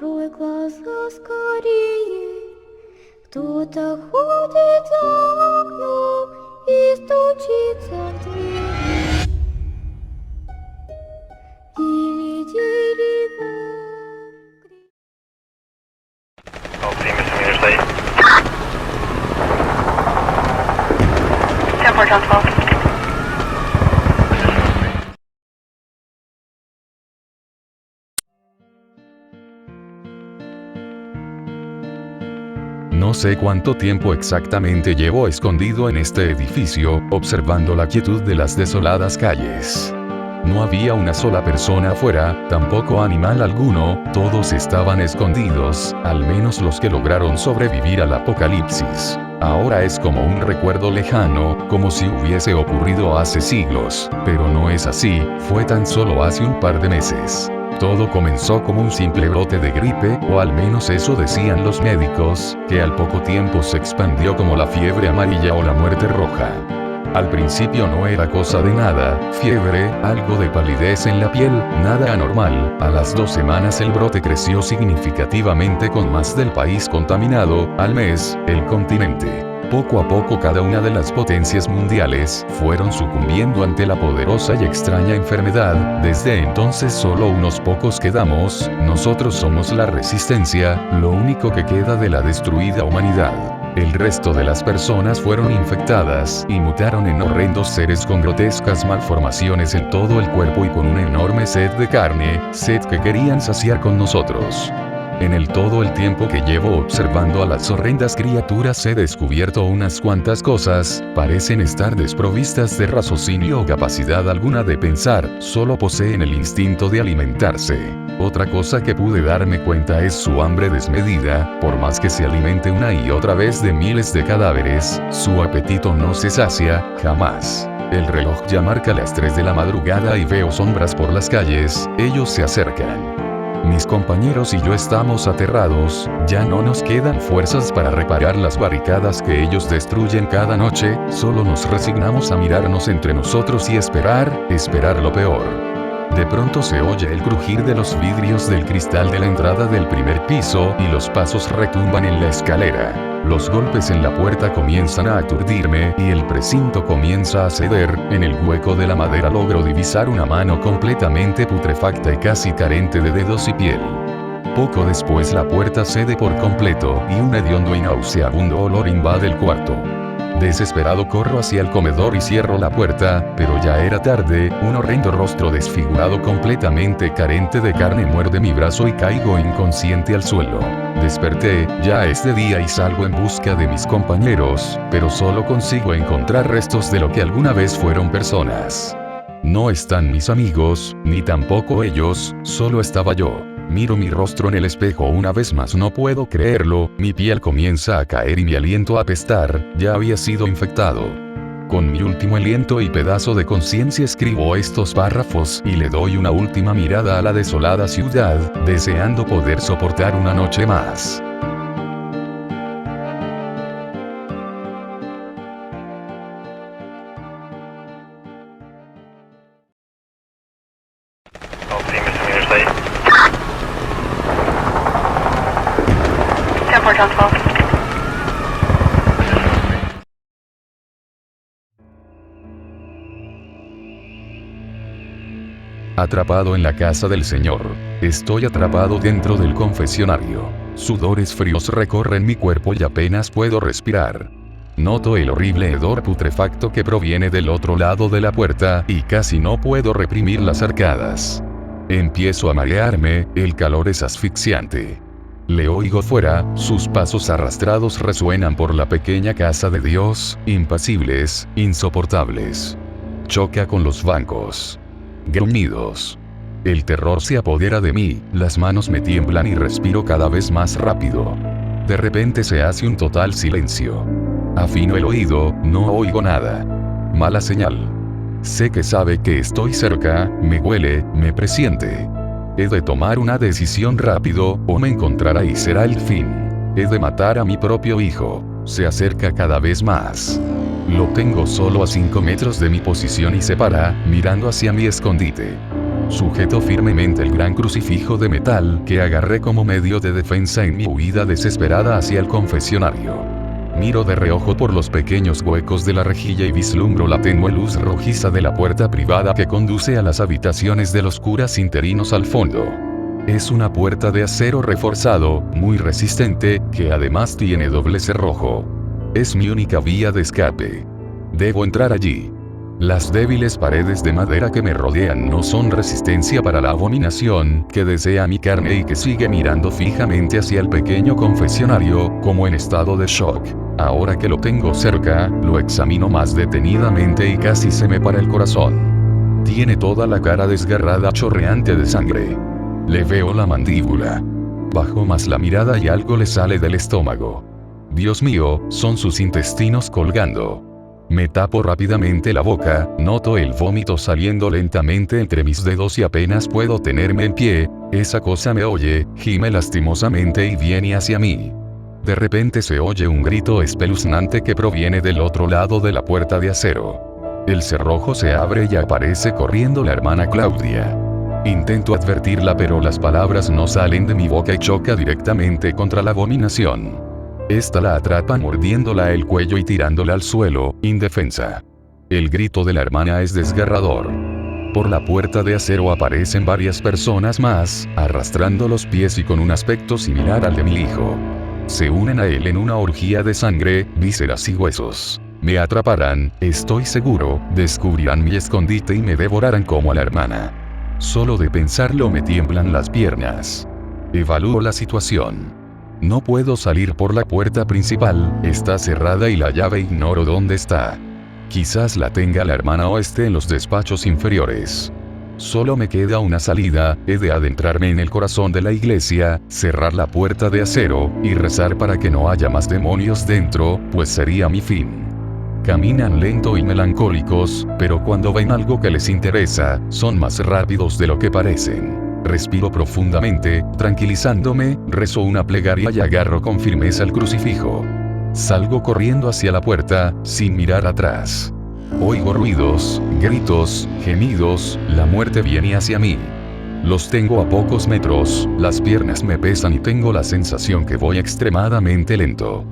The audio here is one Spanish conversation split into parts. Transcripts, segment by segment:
Открой глаза скорее. Кто-то ходит за окном и стучится в дверь. Или дерево. Время сумеешь дать. Temple John 12. No sé cuánto tiempo exactamente llevo escondido en este edificio, observando la quietud de las desoladas calles. No había una sola persona afuera, tampoco animal alguno, todos estaban escondidos, al menos los que lograron sobrevivir al apocalipsis. Ahora es como un recuerdo lejano, como si hubiese ocurrido hace siglos, pero no es así, fue tan solo hace un par de meses. Todo comenzó como un simple brote de gripe, o al menos eso decían los médicos, que al poco tiempo se expandió como la fiebre amarilla o la muerte roja. Al principio no era cosa de nada, fiebre, algo de palidez en la piel, nada anormal. A las 2 semanas el brote creció significativamente con más del país contaminado, al mes, el continente. Poco a poco cada una de las potencias mundiales fueron sucumbiendo ante la poderosa y extraña enfermedad. Desde entonces solo unos pocos quedamos, nosotros somos la resistencia, lo único que queda de la destruida humanidad. El resto de las personas fueron infectadas y mutaron en horrendos seres con grotescas malformaciones en todo el cuerpo y con una enorme sed de carne, sed que querían saciar con nosotros. En todo el tiempo que llevo observando a las horrendas criaturas he descubierto unas cuantas cosas, parecen estar desprovistas de raciocinio o capacidad alguna de pensar, solo poseen el instinto de alimentarse. Otra cosa que pude darme cuenta es su hambre desmedida, por más que se alimente una y otra vez de miles de cadáveres, su apetito no se sacia, jamás. El reloj ya marca las 3 de la madrugada y veo sombras por las calles, ellos se acercan. Mis compañeros y yo estamos aterrados, ya no nos quedan fuerzas para reparar las barricadas que ellos destruyen cada noche, solo nos resignamos a mirarnos entre nosotros y esperar lo peor. De pronto se oye el crujir de los vidrios del cristal de la entrada del primer piso y los pasos retumban en la escalera. Los golpes en la puerta comienzan a aturdirme y el precinto comienza a ceder. En el hueco de la madera logro divisar una mano completamente putrefacta y casi carente de dedos y piel. Poco después la puerta cede por completo y un hediondo y nauseabundo olor invade el cuarto. Desesperado corro hacia el comedor y cierro la puerta, pero ya era tarde, un horrendo rostro desfigurado completamente carente de carne muerde mi brazo y caigo inconsciente al suelo. Desperté, ya es de día y salgo en busca de mis compañeros, pero solo consigo encontrar restos de lo que alguna vez fueron personas. No están mis amigos, ni tampoco ellos, solo estaba yo. Miro mi rostro en el espejo una vez más, no puedo creerlo, mi piel comienza a caer y mi aliento a apestar, ya había sido infectado. Con mi último aliento y pedazo de conciencia escribo estos párrafos y le doy una última mirada a la desolada ciudad, deseando poder soportar una noche más. Время сумеешь дать. Temple John 12. Atrapado en la casa del Señor. Estoy atrapado dentro del confesionario. Sudores fríos recorren mi cuerpo y apenas puedo respirar. Noto el horrible hedor putrefacto que proviene del otro lado de la puerta y casi no puedo reprimir las arcadas. Empiezo a marearme, el calor es asfixiante. Le oigo fuera, sus pasos arrastrados resuenan por la pequeña casa de Dios, impasibles, insoportables. Choca con los bancos. Gruñidos. El terror se apodera de mí, las manos me tiemblan y respiro cada vez más rápido. De repente se hace un total silencio. Afino el oído, no oigo nada. Mala señal. Sé que sabe que estoy cerca, me huele, me presiente. He de tomar una decisión rápido, o me encontrará y será el fin. He de matar a mi propio hijo. Se acerca cada vez más. Lo tengo solo a 5 metros de mi posición y se para, mirando hacia mi escondite. Sujeto firmemente el gran crucifijo de metal que agarré como medio de defensa en mi huida desesperada hacia el confesionario. Miro de reojo por los pequeños huecos de la rejilla y vislumbro la tenue luz rojiza de la puerta privada que conduce a las habitaciones de los curas interinos al fondo. Es una puerta de acero reforzado, muy resistente, que además tiene doble cerrojo. Es mi única vía de escape. Debo entrar allí. Las débiles paredes de madera que me rodean no son resistencia para la abominación, que desea mi carne y que sigue mirando fijamente hacia el pequeño confesionario, como en estado de shock. Ahora que lo tengo cerca, lo examino más detenidamente y casi se me para el corazón. Tiene toda la cara desgarrada, chorreante de sangre. Le veo la mandíbula. Bajo más la mirada y algo le sale del estómago. Dios mío, son sus intestinos colgando. Me tapo rápidamente la boca, noto el vómito saliendo lentamente entre mis dedos y apenas puedo tenerme en pie. Esa cosa me oye, gime lastimosamente y viene hacia mí. De repente se oye un grito espeluznante que proviene del otro lado de la puerta de acero. El cerrojo se abre y aparece corriendo la hermana Claudia. Intento advertirla pero las palabras no salen de mi boca y choca directamente contra la abominación. Esta la atrapa mordiéndola el cuello y tirándola al suelo, indefensa. El grito de la hermana es desgarrador. Por la puerta de acero aparecen varias personas más, arrastrando los pies y con un aspecto similar al de mi hijo. Se unen a él en una orgía de sangre, vísceras y huesos. Me atraparán, estoy seguro, descubrirán mi escondite y me devorarán como a la hermana. Solo de pensarlo me tiemblan las piernas. Evalúo la situación. No puedo salir por la puerta principal, está cerrada y la llave ignoro dónde está. Quizás la tenga la hermana o esté en los despachos inferiores. Solo me queda una salida, he de adentrarme en el corazón de la iglesia, cerrar la puerta de acero, y rezar para que no haya más demonios dentro, pues sería mi fin. Caminan lento y melancólicos, pero cuando ven algo que les interesa, son más rápidos de lo que parecen. Respiro profundamente, tranquilizándome, rezo una plegaria y agarro con firmeza el crucifijo. Salgo corriendo hacia la puerta, sin mirar atrás. Oigo ruidos, gritos, gemidos, la muerte viene hacia mí. Los tengo a pocos metros, las piernas me pesan y tengo la sensación que voy extremadamente lento.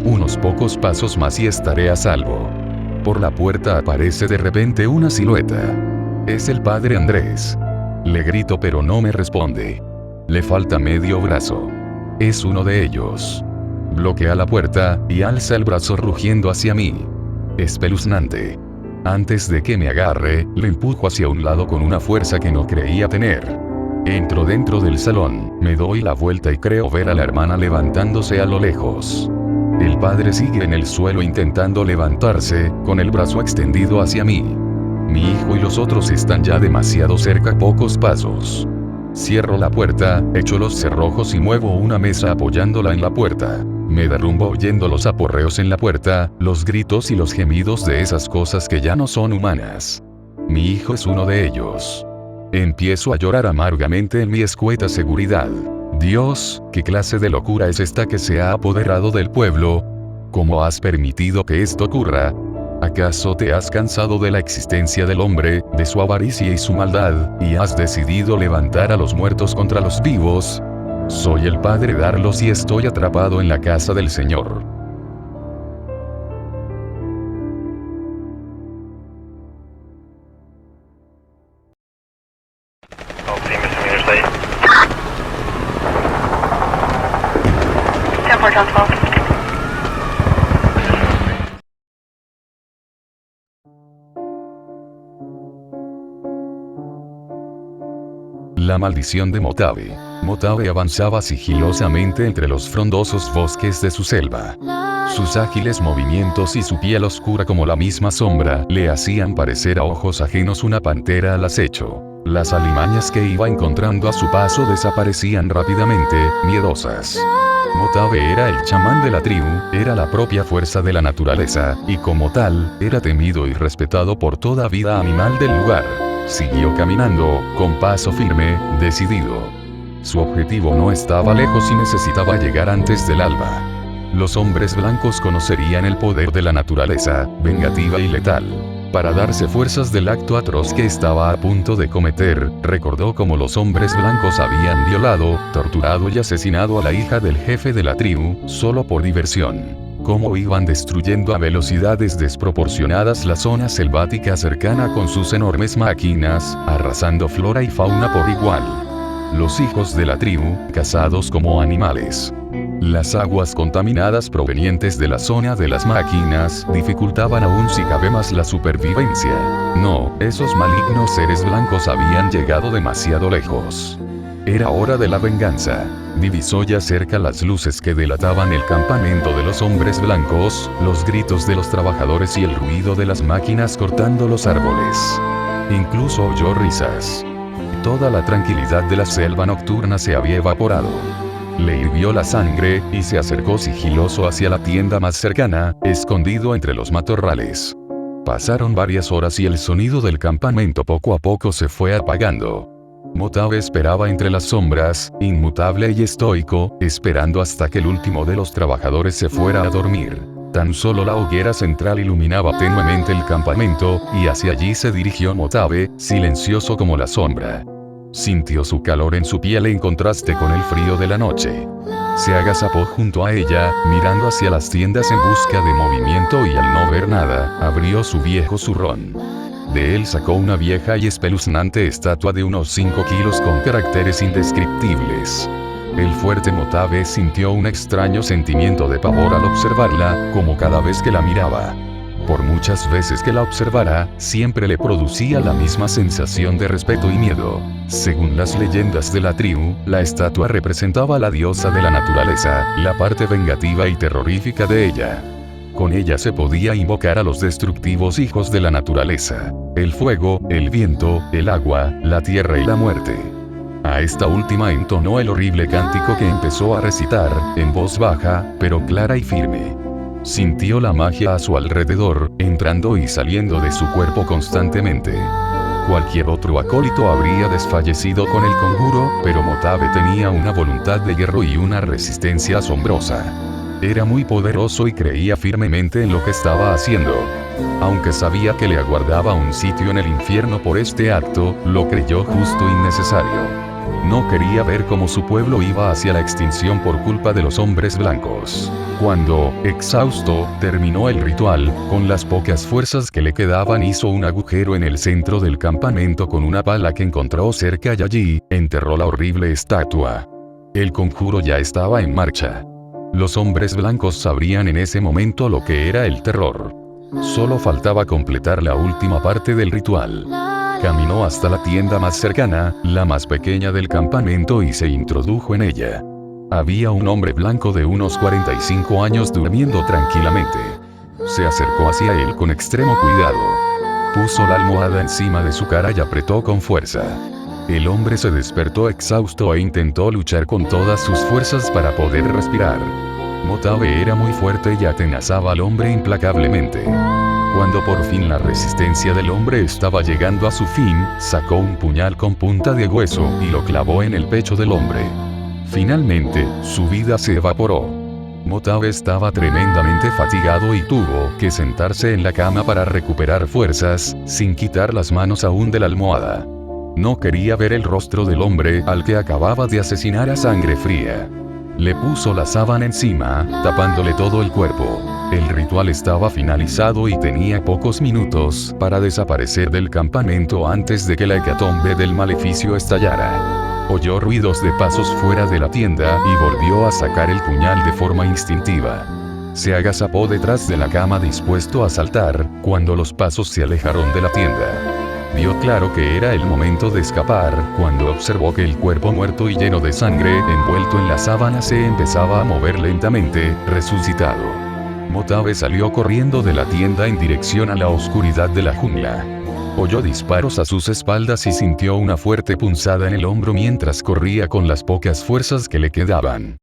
Unos pocos pasos más y estaré a salvo. Por la puerta aparece de repente una silueta. Es el padre Andrés. Le grito pero no me responde. Le falta medio brazo. Es uno de ellos. Bloquea la puerta y alza el brazo rugiendo hacia mí. Espeluznante. Antes de que me agarre, le empujo hacia un lado con una fuerza que no creía tener. Entro dentro del salón, me doy la vuelta y creo ver a la hermana levantándose a lo lejos. El padre sigue en el suelo intentando levantarse, con el brazo extendido hacia mí. Mi hijo y los otros están ya demasiado cerca a pocos pasos. Cierro la puerta, echo los cerrojos y muevo una mesa apoyándola en la puerta. Me derrumbo oyendo los aporreos en la puerta, los gritos y los gemidos de esas cosas que ya no son humanas. Mi hijo es uno de ellos. Empiezo a llorar amargamente en mi escueta seguridad. Dios, ¿qué clase de locura es esta que se ha apoderado del pueblo? ¿Cómo has permitido que esto ocurra? ¿Acaso te has cansado de la existencia del hombre, de su avaricia y su maldad, y has decidido levantar a los muertos contra los vivos? Soy el padre Darlos y estoy atrapado en la casa del Señor. Optimus Community State. 10-4 John 12. La maldición de Motave. Motave avanzaba sigilosamente entre los frondosos bosques de su selva. Sus ágiles movimientos y su piel oscura como la misma sombra le hacían parecer a ojos ajenos una pantera al acecho. Las alimañas que iba encontrando a su paso desaparecían rápidamente, miedosas. Motave era el chamán de la tribu, era la propia fuerza de la naturaleza, y como tal, era temido y respetado por toda vida animal del lugar. Siguió caminando, con paso firme, decidido. Su objetivo no estaba lejos y necesitaba llegar antes del alba. Los hombres blancos conocerían el poder de la naturaleza, vengativa y letal. Para darse fuerzas del acto atroz que estaba a punto de cometer, recordó cómo los hombres blancos habían violado, torturado y asesinado a la hija del jefe de la tribu, solo por diversión. Cómo iban destruyendo a velocidades desproporcionadas la zona selvática cercana con sus enormes máquinas, arrasando flora y fauna por igual. Los hijos de la tribu, cazados como animales. Las aguas contaminadas provenientes de la zona de las máquinas dificultaban aún si cabe más la supervivencia. No, esos malignos seres blancos habían llegado demasiado lejos. Era hora de la venganza. Divisó ya cerca las luces que delataban el campamento de los hombres blancos, los gritos de los trabajadores y el ruido de las máquinas cortando los árboles. Incluso oyó risas. Toda la tranquilidad de la selva nocturna se había evaporado. Le hirvió la sangre, y se acercó sigiloso hacia la tienda más cercana, escondido entre los matorrales. Pasaron varias horas y el sonido del campamento poco a poco se fue apagando. Motabe esperaba entre las sombras, inmutable y estoico, esperando hasta que el último de los trabajadores se fuera a dormir. Tan solo la hoguera central iluminaba tenuemente el campamento, y hacia allí se dirigió Motabe, silencioso como la sombra. Sintió su calor en su piel en contraste con el frío de la noche. Se agazapó junto a ella, mirando hacia las tiendas en busca de movimiento y al no ver nada, abrió su viejo zurrón. De él sacó una vieja y espeluznante estatua de unos 5 kilos con caracteres indescriptibles. El fuerte Motabe sintió un extraño sentimiento de pavor al observarla, como cada vez que la miraba. Por muchas veces que la observara, siempre le producía la misma sensación de respeto y miedo. Según las leyendas de la tribu, la estatua representaba a la diosa de la naturaleza, la parte vengativa y terrorífica de ella. Con ella se podía invocar a los destructivos hijos de la naturaleza: el fuego, el viento, el agua, la tierra y la muerte. A esta última entonó el horrible cántico que empezó a recitar, en voz baja, pero clara y firme. Sintió la magia a su alrededor, entrando y saliendo de su cuerpo constantemente. Cualquier otro acólito habría desfallecido con el conjuro, pero Motabe tenía una voluntad de hierro y una resistencia asombrosa. Era muy poderoso y creía firmemente en lo que estaba haciendo. Aunque sabía que le aguardaba un sitio en el infierno por este acto, lo creyó justo y necesario. No quería ver cómo su pueblo iba hacia la extinción por culpa de los hombres blancos. Cuando, exhausto, terminó el ritual, con las pocas fuerzas que le quedaban hizo un agujero en el centro del campamento con una pala que encontró cerca y allí, enterró la horrible estatua. El conjuro ya estaba en marcha. Los hombres blancos sabrían en ese momento lo que era el terror. Solo faltaba completar la última parte del ritual. Caminó hasta la tienda más cercana, la más pequeña del campamento, y se introdujo en ella. Había un hombre blanco de unos 45 años durmiendo tranquilamente. Se acercó hacia él con extremo cuidado. Puso la almohada encima de su cara y apretó con fuerza. El hombre se despertó exhausto e intentó luchar con todas sus fuerzas para poder respirar. Motabe era muy fuerte y atenazaba al hombre implacablemente. Cuando por fin la resistencia del hombre estaba llegando a su fin, sacó un puñal con punta de hueso y lo clavó en el pecho del hombre. Finalmente, su vida se evaporó. Motabe estaba tremendamente fatigado y tuvo que sentarse en la cama para recuperar fuerzas, sin quitar las manos aún de la almohada. No quería ver el rostro del hombre al que acababa de asesinar a sangre fría. Le puso la sábana encima, tapándole todo el cuerpo. El ritual estaba finalizado y tenía pocos minutos para desaparecer del campamento antes de que la hecatombe del maleficio estallara. Oyó ruidos de pasos fuera de la tienda y volvió a sacar el puñal de forma instintiva. Se agazapó detrás de la cama dispuesto a saltar, cuando los pasos se alejaron de la tienda. Vio claro que era el momento de escapar, cuando observó que el cuerpo muerto y lleno de sangre, envuelto en la sábana, se empezaba a mover lentamente, resucitado. Motabe salió corriendo de la tienda en dirección a la oscuridad de la jungla. Oyó disparos a sus espaldas y sintió una fuerte punzada en el hombro mientras corría con las pocas fuerzas que le quedaban.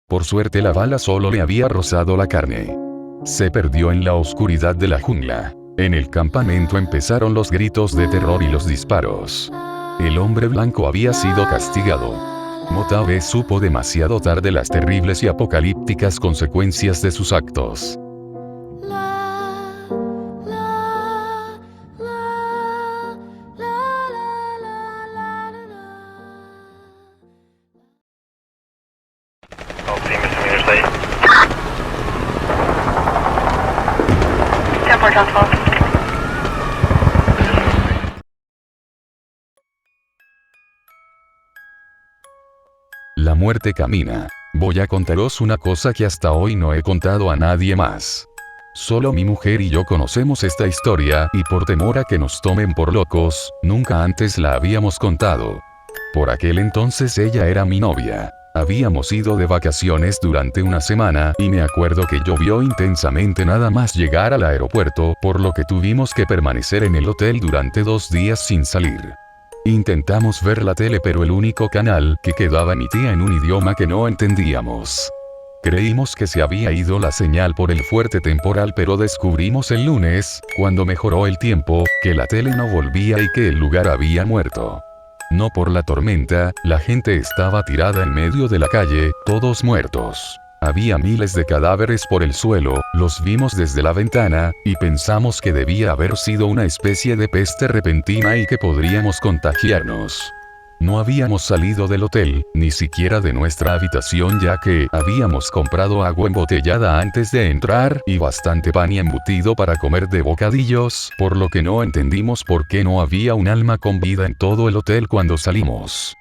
Por suerte la bala solo le había rozado la carne. Se perdió en la oscuridad de la jungla. En el campamento empezaron los gritos de terror y los disparos. El hombre blanco había sido castigado. Motabe supo demasiado tarde las terribles y apocalípticas consecuencias de sus actos. 412. La muerte camina. Voy a contaros una cosa que hasta hoy no he contado a nadie más. Solo mi mujer y yo conocemos esta historia, y por temor a que nos tomen por locos, nunca antes la habíamos contado. Por aquel entonces ella era mi novia. Habíamos ido de vacaciones durante una semana, y me acuerdo que llovió intensamente nada más llegar al aeropuerto, por lo que tuvimos que permanecer en el hotel durante 2 días sin salir. Intentamos ver la tele, pero el único canal que quedaba emitía en un idioma que no entendíamos. Creímos que se había ido la señal por el fuerte temporal, pero descubrimos el lunes, cuando mejoró el tiempo, que la tele no volvía y que el lugar había muerto. No por la tormenta, la gente estaba tirada en medio de la calle, todos muertos. Había miles de cadáveres por el suelo, los vimos desde la ventana, y pensamos que debía haber sido una especie de peste repentina y que podríamos contagiarnos. No habíamos salido del hotel, ni siquiera de nuestra habitación, ya que habíamos comprado agua embotellada antes de entrar y bastante pan y embutido para comer de bocadillos, por lo que no entendimos por qué no había un alma con vida en todo el hotel cuando salimos.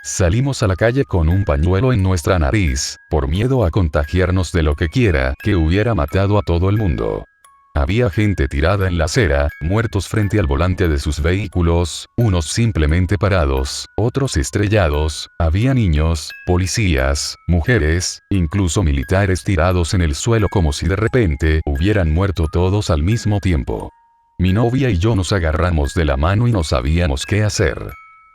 Salimos a la calle con un pañuelo en nuestra nariz, por miedo a contagiarnos de lo que quiera que hubiera matado a todo el mundo. Había gente tirada en la acera, muertos frente al volante de sus vehículos, unos simplemente parados, otros estrellados, había niños, policías, mujeres, incluso militares tirados en el suelo como si de repente hubieran muerto todos al mismo tiempo. Mi novia y yo nos agarramos de la mano y no sabíamos qué hacer.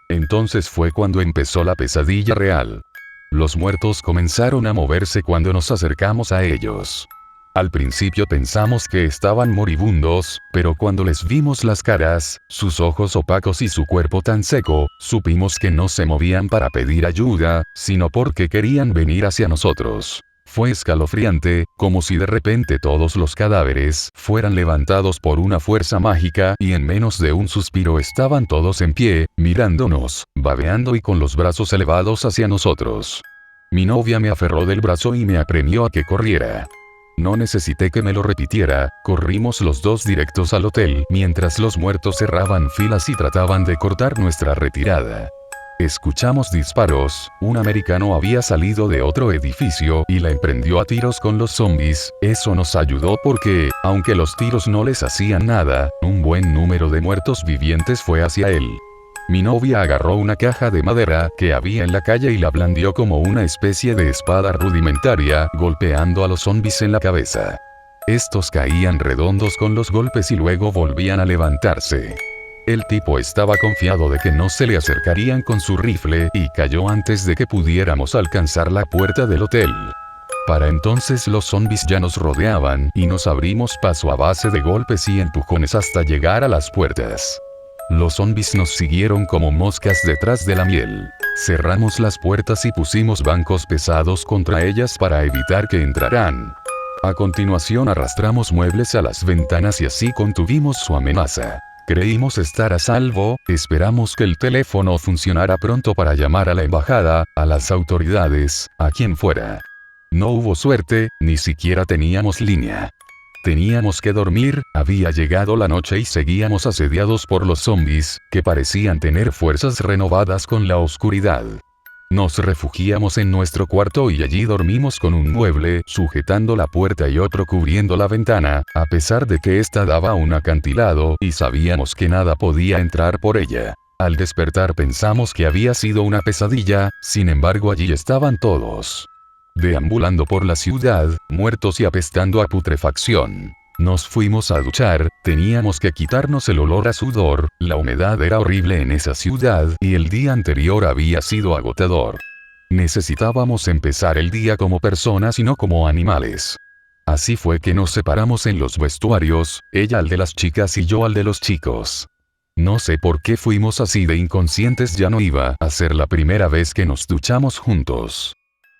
Entonces fue cuando empezó la pesadilla real. Los muertos comenzaron a moverse cuando nos acercamos a ellos. Al principio pensamos que estaban moribundos, pero cuando les vimos las caras, sus ojos opacos y su cuerpo tan seco, supimos que no se movían para pedir ayuda, sino porque querían venir hacia nosotros. Fue escalofriante, como si de repente todos los cadáveres fueran levantados por una fuerza mágica y en menos de un suspiro estaban todos en pie, mirándonos, babeando y con los brazos elevados hacia nosotros. Mi novia me aferró del brazo y me apremió a que corriera. No necesité que me lo repitiera, corrimos los dos directos al hotel mientras los muertos cerraban filas y trataban de cortar nuestra retirada. Escuchamos disparos, un americano había salido de otro edificio y la emprendió a tiros con los zombies. Eso nos ayudó porque, aunque los tiros no les hacían nada, un buen número de muertos vivientes fue hacia él. Mi novia agarró una caja de madera que había en la calle y la blandió como una especie de espada rudimentaria, golpeando a los zombies en la cabeza. Estos caían redondos con los golpes y luego volvían a levantarse. El tipo estaba confiado de que no se le acercarían con su rifle y cayó antes de que pudiéramos alcanzar la puerta del hotel. Para entonces los zombies ya nos rodeaban y nos abrimos paso a base de golpes y empujones hasta llegar a las puertas. Los zombies nos siguieron como moscas detrás de la miel. Cerramos las puertas y pusimos bancos pesados contra ellas para evitar que entraran. A continuación arrastramos muebles a las ventanas y así contuvimos su amenaza. Creímos estar a salvo, esperamos que el teléfono funcionara pronto para llamar a la embajada, a las autoridades, a quien fuera. No hubo suerte, ni siquiera teníamos línea. Teníamos que dormir, había llegado la noche y seguíamos asediados por los zombies, que parecían tener fuerzas renovadas con la oscuridad. Nos refugiamos en nuestro cuarto y allí dormimos con un mueble sujetando la puerta y otro cubriendo la ventana, a pesar de que ésta daba a un acantilado y sabíamos que nada podía entrar por ella. Al despertar pensamos que había sido una pesadilla, sin embargo allí estaban todos. Deambulando por la ciudad, muertos y apestando a putrefacción. Nos fuimos a duchar, teníamos que quitarnos el olor a sudor, la humedad era horrible en esa ciudad y el día anterior había sido agotador. Necesitábamos empezar el día como personas y no como animales. Así fue que nos separamos en los vestuarios, ella al de las chicas y yo al de los chicos. No sé por qué fuimos así de inconscientes, ya no iba a ser la primera vez que nos duchamos juntos.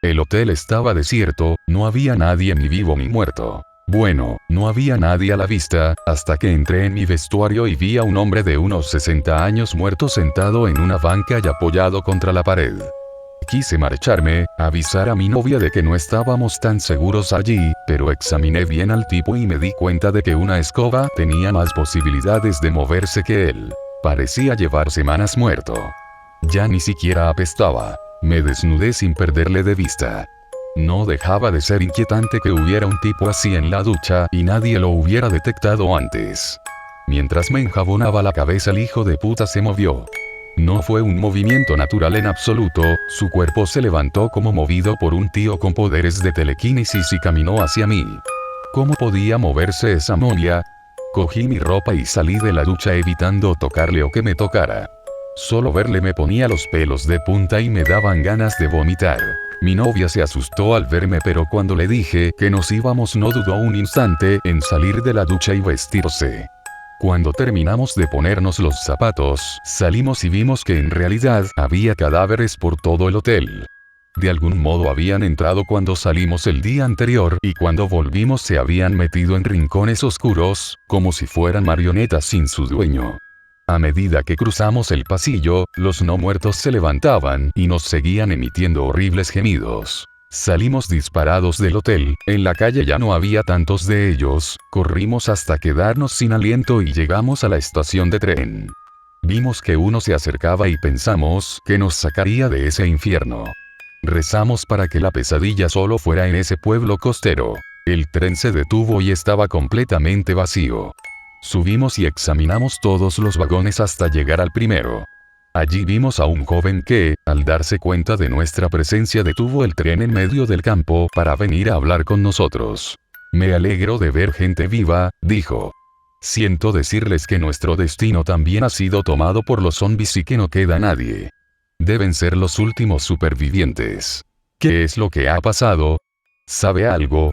El hotel estaba desierto, no había nadie ni vivo ni muerto. Bueno, no había nadie a la vista, hasta que entré en mi vestuario y vi a un hombre de unos 60 años muerto sentado en una banca y apoyado contra la pared. Quise marcharme, avisar a mi novia de que no estábamos tan seguros allí, pero examiné bien al tipo y me di cuenta de que una escoba tenía más posibilidades de moverse que él. Parecía llevar semanas muerto. Ya ni siquiera apestaba. Me desnudé sin perderle de vista. No dejaba de ser inquietante que hubiera un tipo así en la ducha y nadie lo hubiera detectado antes. Mientras me enjabonaba la cabeza, el hijo de puta se movió. No fue un movimiento natural en absoluto, su cuerpo se levantó como movido por un tío con poderes de telequinesis y caminó hacia mí. ¿Cómo podía moverse esa momia? Cogí mi ropa y salí de la ducha evitando tocarle o que me tocara. Solo verle me ponía los pelos de punta y me daban ganas de vomitar. Mi novia se asustó al verme, pero cuando le dije que nos íbamos no dudó un instante en salir de la ducha y vestirse. Cuando terminamos de ponernos los zapatos, salimos y vimos que en realidad había cadáveres por todo el hotel. De algún modo habían entrado cuando salimos el día anterior y cuando volvimos se habían metido en rincones oscuros, como si fueran marionetas sin su dueño. A medida que cruzamos el pasillo, los no muertos se levantaban y nos seguían emitiendo horribles gemidos. Salimos disparados del hotel, en la calle ya no había tantos de ellos, corrimos hasta quedarnos sin aliento y llegamos a la estación de tren. Vimos que uno se acercaba y pensamos que nos sacaría de ese infierno. Rezamos para que la pesadilla solo fuera en ese pueblo costero. El tren se detuvo y estaba completamente vacío. Subimos y examinamos todos los vagones hasta llegar al primero. Allí vimos a un joven que, al darse cuenta de nuestra presencia, detuvo el tren en medio del campo para venir a hablar con nosotros. Me alegro de ver gente viva, dijo. Siento decirles que nuestro destino también ha sido tomado por los zombies y que no queda nadie. Deben ser los últimos supervivientes. ¿Qué es lo que ha pasado? ¿Sabe algo?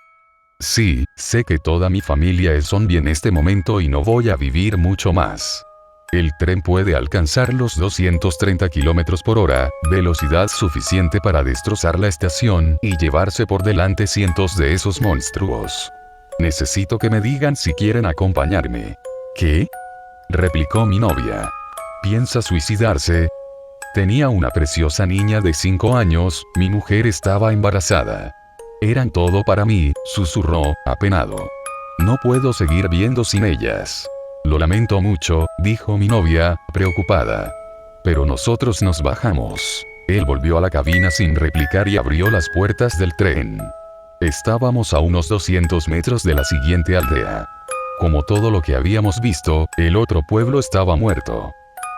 Sí, sé que toda mi familia es zombie en este momento y no voy a vivir mucho más. El tren puede alcanzar los 230 km por hora, velocidad suficiente para destrozar la estación y llevarse por delante cientos de esos monstruos. Necesito que me digan si quieren acompañarme. ¿Qué? Replicó mi novia. ¿Piensa suicidarse? Tenía una preciosa niña de 5 años, mi mujer estaba embarazada. Eran todo para mí, susurró, apenado. No puedo seguir viendo sin ellas. Lo lamento mucho, dijo mi novia, preocupada. Pero nosotros nos bajamos. Él volvió a la cabina sin replicar y abrió las puertas del tren. Estábamos a unos 200 metros de la siguiente aldea. Como todo lo que habíamos visto, el otro pueblo estaba muerto.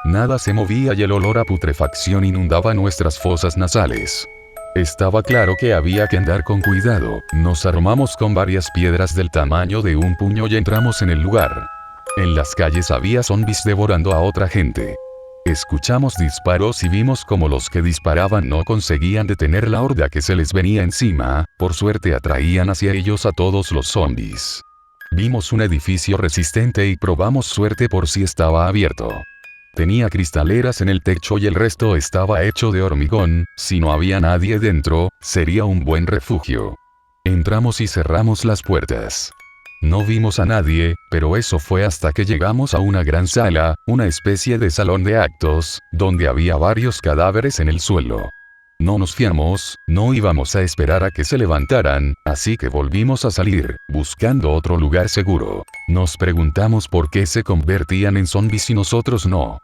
Nada se movía y el olor a putrefacción inundaba nuestras fosas nasales. Estaba claro que había que andar con cuidado. Nos armamos con varias piedras del tamaño de un puño y entramos en el lugar. En las calles había zombies devorando a otra gente. Escuchamos disparos y vimos como los que disparaban no conseguían detener la horda que se les venía encima, por suerte atraían hacia ellos a todos los zombies. Vimos un edificio resistente y probamos suerte por si estaba abierto. Tenía cristaleras en el techo y el resto estaba hecho de hormigón, si no había nadie dentro, sería un buen refugio. Entramos y cerramos las puertas. No vimos a nadie, pero eso fue hasta que llegamos a una gran sala, una especie de salón de actos, donde había varios cadáveres en el suelo. No nos fiamos, no íbamos a esperar a que se levantaran, así que volvimos a salir, buscando otro lugar seguro. Nos preguntamos por qué se convertían en zombies y nosotros no.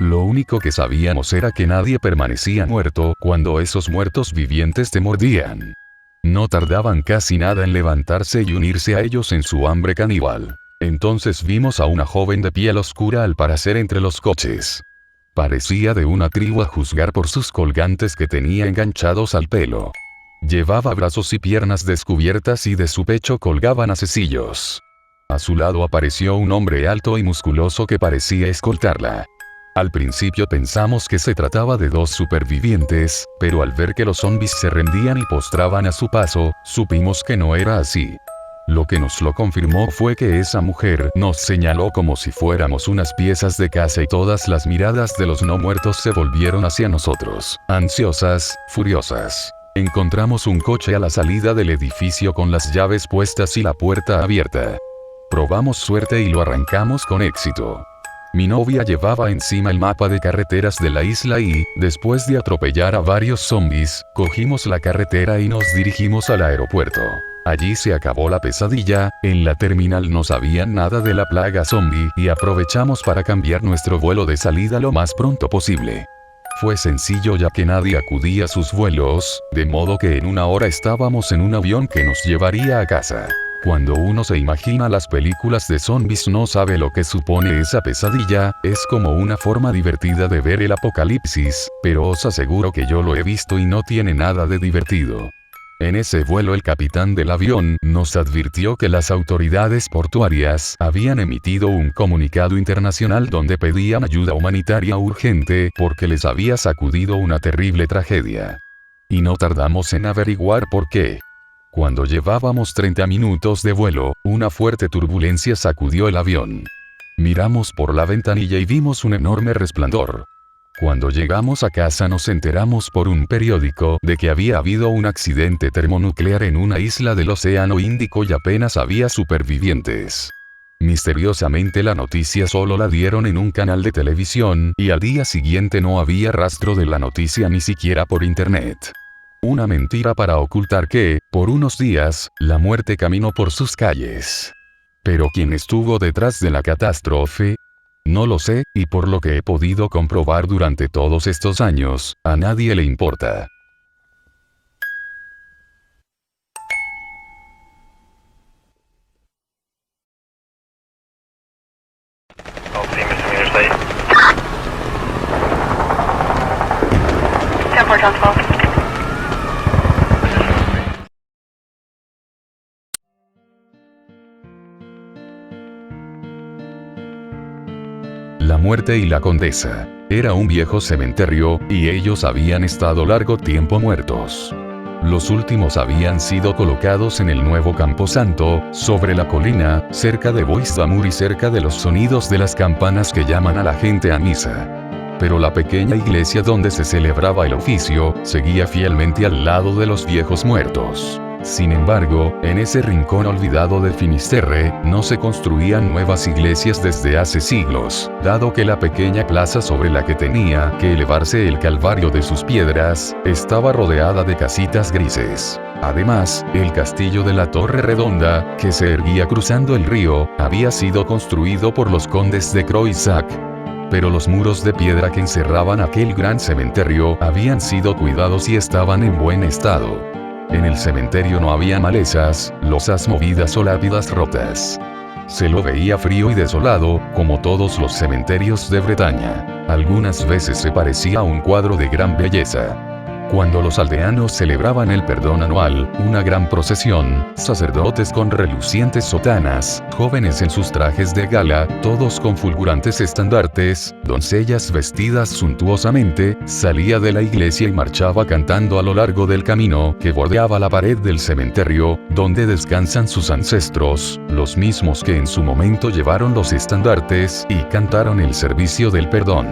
Lo único que sabíamos era que nadie permanecía muerto cuando esos muertos vivientes te mordían. No tardaban casi nada en levantarse y unirse a ellos en su hambre caníbal. Entonces vimos a una joven de piel oscura al parecer entre los coches. Parecía de una tribu a juzgar por sus colgantes que tenía enganchados al pelo. Llevaba brazos y piernas descubiertas y de su pecho colgaban acecillos. A su lado apareció un hombre alto y musculoso que parecía escoltarla. Al principio pensamos que se trataba de 2 supervivientes, pero al ver que los zombies se rendían y postraban a su paso, supimos que no era así. Lo que nos lo confirmó fue que esa mujer nos señaló como si fuéramos unas piezas de caza y todas las miradas de los no muertos se volvieron hacia nosotros, ansiosas, furiosas. Encontramos un coche a la salida del edificio con las llaves puestas y la puerta abierta. Probamos suerte y lo arrancamos con éxito. Mi novia llevaba encima el mapa de carreteras de la isla y, después de atropellar a varios zombies, cogimos la carretera y nos dirigimos al aeropuerto. Allí se acabó la pesadilla, en la terminal no sabían nada de la plaga zombie y aprovechamos para cambiar nuestro vuelo de salida lo más pronto posible. Fue sencillo ya que nadie acudía a sus vuelos, de modo que en una hora estábamos en un avión que nos llevaría a casa. Cuando uno se imagina las películas de zombies no sabe lo que supone esa pesadilla, es como una forma divertida de ver el apocalipsis, pero os aseguro que yo lo he visto y no tiene nada de divertido. En ese vuelo el capitán del avión nos advirtió que las autoridades portuarias habían emitido un comunicado internacional donde pedían ayuda humanitaria urgente porque les había sacudido una terrible tragedia. Y no tardamos en averiguar por qué. Cuando llevábamos 30 minutos de vuelo, una fuerte turbulencia sacudió el avión. Miramos por la ventanilla y vimos un enorme resplandor. Cuando llegamos a casa nos enteramos por un periódico de que había habido un accidente termonuclear en una isla del Océano Índico y apenas había supervivientes. Misteriosamente la noticia solo la dieron en un canal de televisión y al día siguiente no había rastro de la noticia ni siquiera por internet. Una mentira para ocultar que, por unos días, la muerte caminó por sus calles. Pero ¿quién estuvo detrás de la catástrofe? No lo sé, y por lo que he podido comprobar durante todos estos años, a nadie le importa. All Primus from Interstate. 10-4, John 12. La muerte y la condesa. Era un viejo cementerio, y ellos habían estado largo tiempo muertos. Los últimos habían sido colocados en el nuevo camposanto, sobre la colina, cerca de Bois d'Amour y cerca de los sonidos de las campanas que llaman a la gente a misa. Pero la pequeña iglesia donde se celebraba el oficio, seguía fielmente al lado de los viejos muertos. Sin embargo, en ese rincón olvidado de Finisterre, no se construían nuevas iglesias desde hace siglos, dado que la pequeña plaza sobre la que tenía que elevarse el Calvario de sus piedras, estaba rodeada de casitas grises. Además, el castillo de la Torre Redonda, que se erguía cruzando el río, había sido construido por los condes de Croisac. Pero los muros de piedra que encerraban aquel gran cementerio habían sido cuidados y estaban en buen estado. En el cementerio no había malezas, losas movidas o lápidas rotas. Se lo veía frío y desolado, como todos los cementerios de Bretaña. Algunas veces se parecía a un cuadro de gran belleza. Cuando los aldeanos celebraban el perdón anual, una gran procesión, sacerdotes con relucientes sotanas, jóvenes en sus trajes de gala, todos con fulgurantes estandartes, doncellas vestidas suntuosamente, salía de la iglesia y marchaba cantando a lo largo del camino que bordeaba la pared del cementerio, donde descansan sus ancestros, los mismos que en su momento llevaron los estandartes y cantaron el servicio del perdón.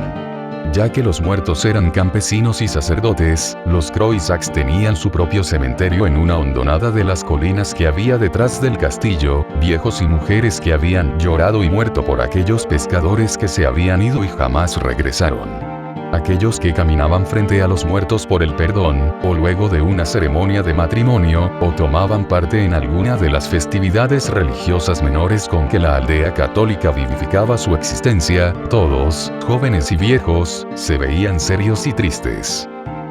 Ya que los muertos eran campesinos y sacerdotes, los Croisacs tenían su propio cementerio en una hondonada de las colinas que había detrás del castillo, viejos y mujeres que habían llorado y muerto por aquellos pescadores que se habían ido y jamás regresaron. Aquellos que caminaban frente a los muertos por el perdón, o luego de una ceremonia de matrimonio, o tomaban parte en alguna de las festividades religiosas menores con que la aldea católica vivificaba su existencia, todos, jóvenes y viejos, se veían serios y tristes.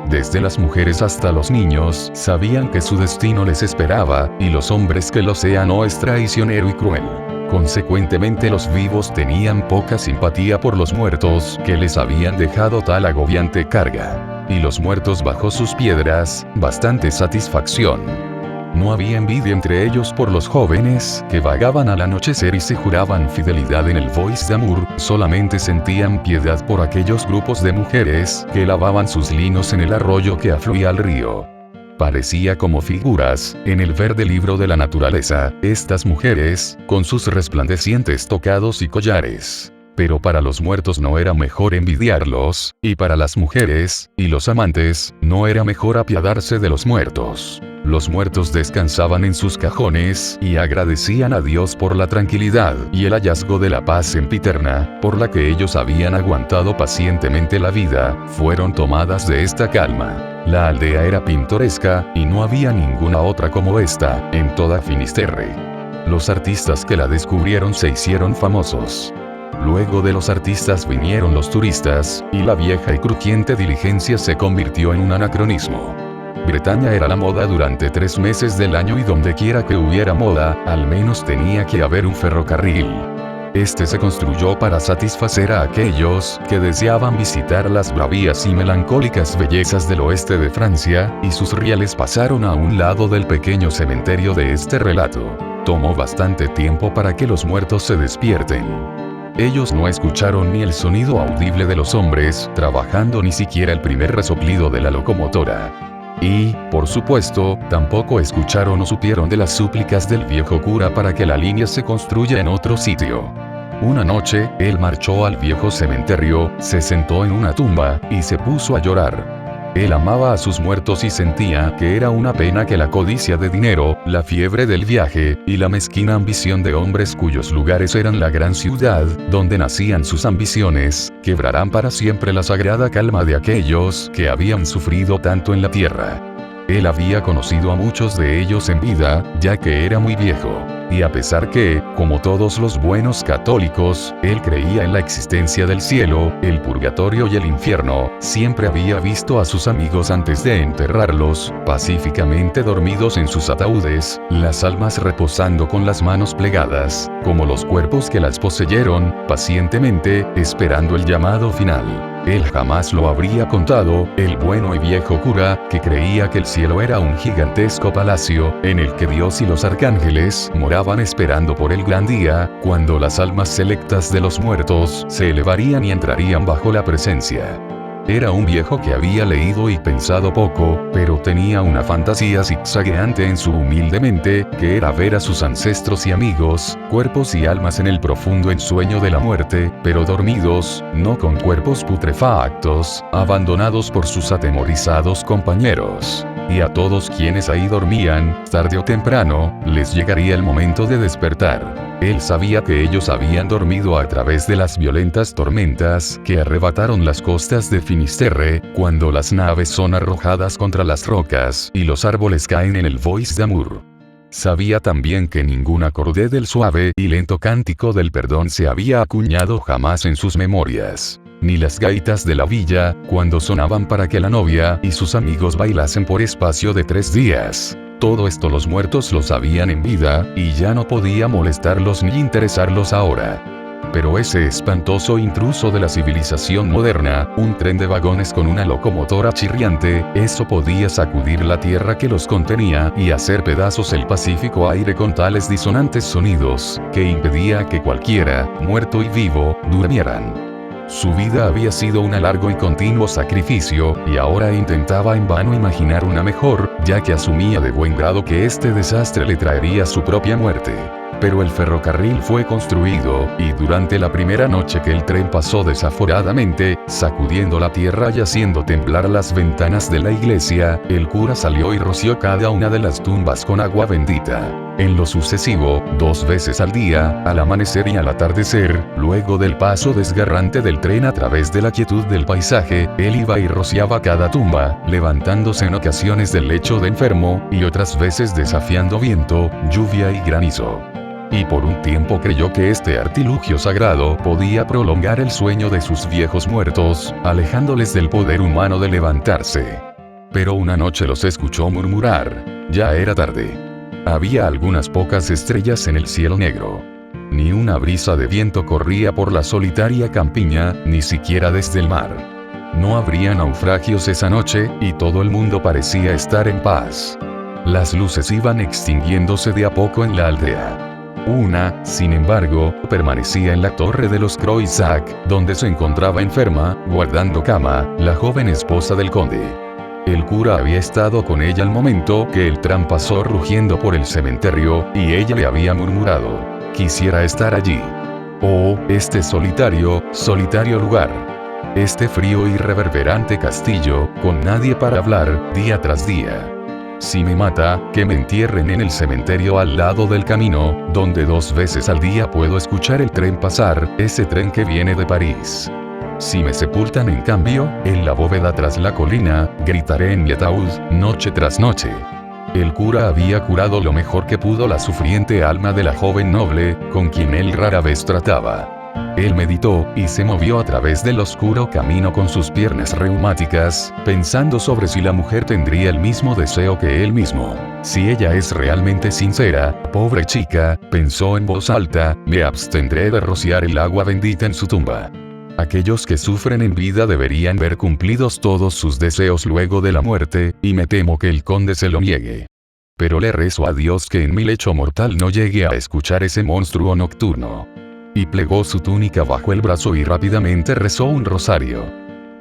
Desde las mujeres hasta los niños, sabían que su destino les esperaba, y los hombres que el océano es traicionero y cruel. Consecuentemente los vivos tenían poca simpatía por los muertos que les habían dejado tal agobiante carga. Y los muertos bajo sus piedras, bastante satisfacción. No había envidia entre ellos por los jóvenes que vagaban al anochecer y se juraban fidelidad en el Bois d'Amour, solamente sentían piedad por aquellos grupos de mujeres que lavaban sus linos en el arroyo que afluía al río. Parecía como figuras, en el verde libro de la naturaleza, estas mujeres, con sus resplandecientes tocados y collares. Pero para los muertos no era mejor envidiarlos, y para las mujeres, y los amantes, no era mejor apiadarse de los muertos. Los muertos descansaban en sus cajones y agradecían a Dios por la tranquilidad y el hallazgo de la paz sempiterna, por la que ellos habían aguantado pacientemente la vida, fueron tomadas de esta calma. La aldea era pintoresca, y no había ninguna otra como esta, en toda Finisterre. Los artistas que la descubrieron se hicieron famosos. Luego de los artistas vinieron los turistas, y la vieja y crujiente diligencia se convirtió en un anacronismo. Bretaña era la moda durante 3 meses del año y donde quiera que hubiera moda, al menos tenía que haber un ferrocarril. Este se construyó para satisfacer a aquellos que deseaban visitar las bravías y melancólicas bellezas del oeste de Francia, y sus rieles pasaron a un lado del pequeño cementerio de este relato. Tomó bastante tiempo para que los muertos se despierten. Ellos no escucharon ni el sonido audible de los hombres trabajando, ni siquiera el primer resoplido de la locomotora. Y, por supuesto, tampoco escucharon o supieron de las súplicas del viejo cura para que la línea se construya en otro sitio. Una noche, él marchó al viejo cementerio, se sentó en una tumba, y se puso a llorar. Él amaba a sus muertos y sentía que era una pena que la codicia de dinero, la fiebre del viaje, y la mezquina ambición de hombres cuyos lugares eran la gran ciudad, donde nacían sus ambiciones, quebrarán para siempre la sagrada calma de aquellos que habían sufrido tanto en la tierra. Él había conocido a muchos de ellos en vida, ya que era muy viejo. Y a pesar que, como todos los buenos católicos, él creía en la existencia del cielo, el purgatorio y el infierno, siempre había visto a sus amigos antes de enterrarlos, pacíficamente dormidos en sus ataúdes, las almas reposando con las manos plegadas, como los cuerpos que las poseyeron, pacientemente, esperando el llamado final. Él jamás lo habría contado, el bueno y viejo cura, que creía que el cielo era un gigantesco palacio, en el que Dios y los arcángeles moraban esperando por el gran día, cuando las almas selectas de los muertos se elevarían y entrarían bajo la presencia. Era un viejo que había leído y pensado poco, pero tenía una fantasía zigzagueante en su humilde mente, que era ver a sus ancestros y amigos, cuerpos y almas en el profundo ensueño de la muerte, pero dormidos, no con cuerpos putrefactos, abandonados por sus atemorizados compañeros. Y a todos quienes ahí dormían, tarde o temprano, les llegaría el momento de despertar. Él sabía que ellos habían dormido a través de las violentas tormentas que arrebataron las costas de Finisterre, cuando las naves son arrojadas contra las rocas y los árboles caen en el Bois d'Amour. Sabía también que ningún acorde del suave y lento cántico del perdón se había acuñado jamás en sus memorias. Ni las gaitas de la villa, cuando sonaban para que la novia y sus amigos bailasen por espacio de 3 días. Todo esto los muertos lo sabían en vida, y ya no podía molestarlos ni interesarlos ahora. Pero ese espantoso intruso de la civilización moderna, un tren de vagones con una locomotora chirriante, eso podía sacudir la tierra que los contenía y hacer pedazos el pacífico aire con tales disonantes sonidos, que impedía que cualquiera, muerto y vivo, durmieran. Su vida había sido un largo y continuo sacrificio, y ahora intentaba en vano imaginar una mejor, ya que asumía de buen grado que este desastre le traería su propia muerte. Pero el ferrocarril fue construido, y durante la primera noche que el tren pasó desaforadamente, sacudiendo la tierra y haciendo temblar las ventanas de la iglesia, el cura salió y roció cada una de las tumbas con agua bendita. En lo sucesivo, 2 veces al día, al amanecer y al atardecer, luego del paso desgarrante del tren a través de la quietud del paisaje, él iba y rociaba cada tumba, levantándose en ocasiones del lecho de enfermo, y otras veces desafiando viento, lluvia y granizo. Y por un tiempo creyó que este artilugio sagrado podía prolongar el sueño de sus viejos muertos, alejándoles del poder humano de levantarse. Pero una noche los escuchó murmurar. Ya era tarde. Había algunas pocas estrellas en el cielo negro. Ni una brisa de viento corría por la solitaria campiña, ni siquiera desde el mar. No habría naufragios esa noche, y todo el mundo parecía estar en paz. Las luces iban extinguiéndose de a poco en la aldea. Una, sin embargo, permanecía en la torre de los Croisac, donde se encontraba enferma, guardando cama, la joven esposa del conde. El cura había estado con ella al momento que el tram pasó rugiendo por el cementerio, y ella le había murmurado: quisiera estar allí. Oh, este solitario, solitario lugar. Este frío y reverberante castillo, con nadie para hablar, día tras día. Si me mata, que me entierren en el cementerio al lado del camino, donde 2 veces al día puedo escuchar el tren pasar, ese tren que viene de París. Si me sepultan en cambio, en la bóveda tras la colina, gritaré en mi ataúd, noche tras noche. El cura había curado lo mejor que pudo la sufriente alma de la joven noble, con quien él rara vez trataba. Él meditó, y se movió a través del oscuro camino con sus piernas reumáticas, pensando sobre si la mujer tendría el mismo deseo que él mismo. Si ella es realmente sincera, pobre chica, pensó en voz alta, me abstendré de rociar el agua bendita en su tumba. Aquellos que sufren en vida deberían ver cumplidos todos sus deseos luego de la muerte, y me temo que el conde se lo niegue. Pero le rezo a Dios que en mi lecho mortal no llegue a escuchar ese monstruo nocturno. Y plegó su túnica bajo el brazo y rápidamente rezó un rosario.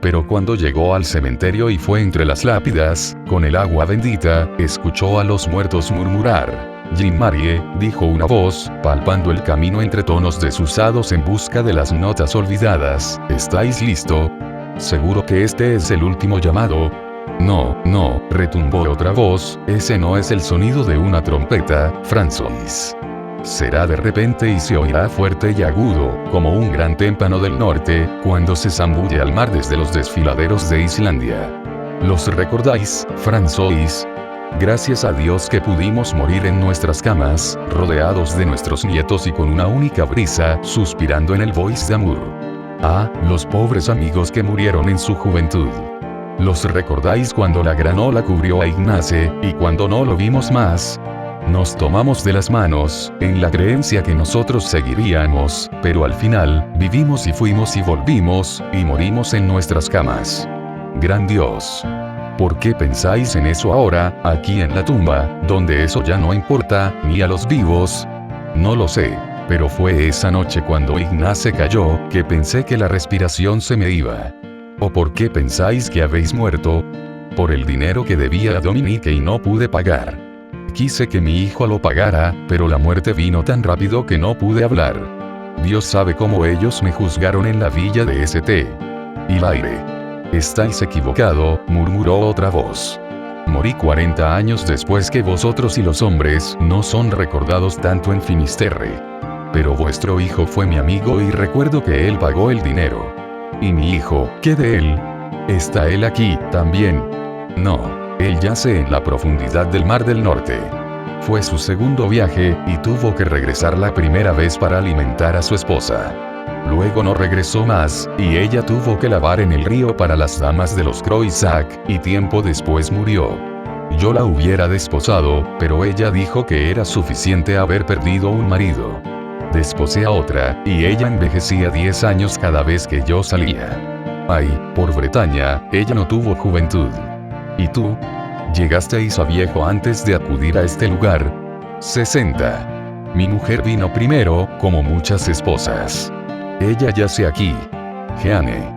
Pero cuando llegó al cementerio y fue entre las lápidas, con el agua bendita, escuchó a los muertos murmurar. Jean Marie, dijo una voz, palpando el camino entre tonos desusados en busca de las notas olvidadas, ¿estáis listo? ¿Seguro que este es el último llamado? No, no, retumbó otra voz, ese no es el sonido de una trompeta, François. Será de repente y se oirá fuerte y agudo, como un gran témpano del norte, cuando se zambulle al mar desde los desfiladeros de Islandia. ¿Los recordáis, François? Gracias a Dios que pudimos morir en nuestras camas, rodeados de nuestros nietos y con una única brisa, suspirando en el Bois d'Amour. Ah, los pobres amigos que murieron en su juventud. ¿Los recordáis cuando la gran ola cubrió a Ignace, y cuando no lo vimos más? Nos tomamos de las manos, en la creencia que nosotros seguiríamos, pero al final, vivimos y fuimos y volvimos, y morimos en nuestras camas. Gran Dios. ¿Por qué pensáis en eso ahora, aquí en la tumba, donde eso ya no importa, ni a los vivos? No lo sé, pero fue esa noche cuando Ignace cayó, que pensé que la respiración se me iba. ¿O por qué pensáis que habéis muerto? Por el dinero que debía a Dominique y no pude pagar. Quise que mi hijo lo pagara, pero la muerte vino tan rápido que no pude hablar. Dios sabe cómo ellos me juzgaron en la villa de St. Hilaire. Estáis equivocado, murmuró otra voz. Morí 40 años después que vosotros y los hombres no son recordados tanto en Finisterre. Pero vuestro hijo fue mi amigo y recuerdo que él pagó el dinero. ¿Y mi hijo, qué de él? ¿Está él aquí, también? No. Él yace en la profundidad del Mar del Norte. Fue su segundo viaje, y tuvo que regresar la primera vez para alimentar a su esposa. Luego no regresó más, y ella tuvo que lavar en el río para las damas de los Croisac, y tiempo después murió. Yo la hubiera desposado, pero ella dijo que era suficiente haber perdido un marido. Desposé a otra, y ella envejecía 10 años cada vez que yo salía. Ay, por Bretaña, ella no tuvo juventud. ¿Y tú? ¿Llegasteis a viejo antes de acudir a este lugar? 60. Mi mujer vino primero, como muchas esposas. Ella yace aquí. Jeanne.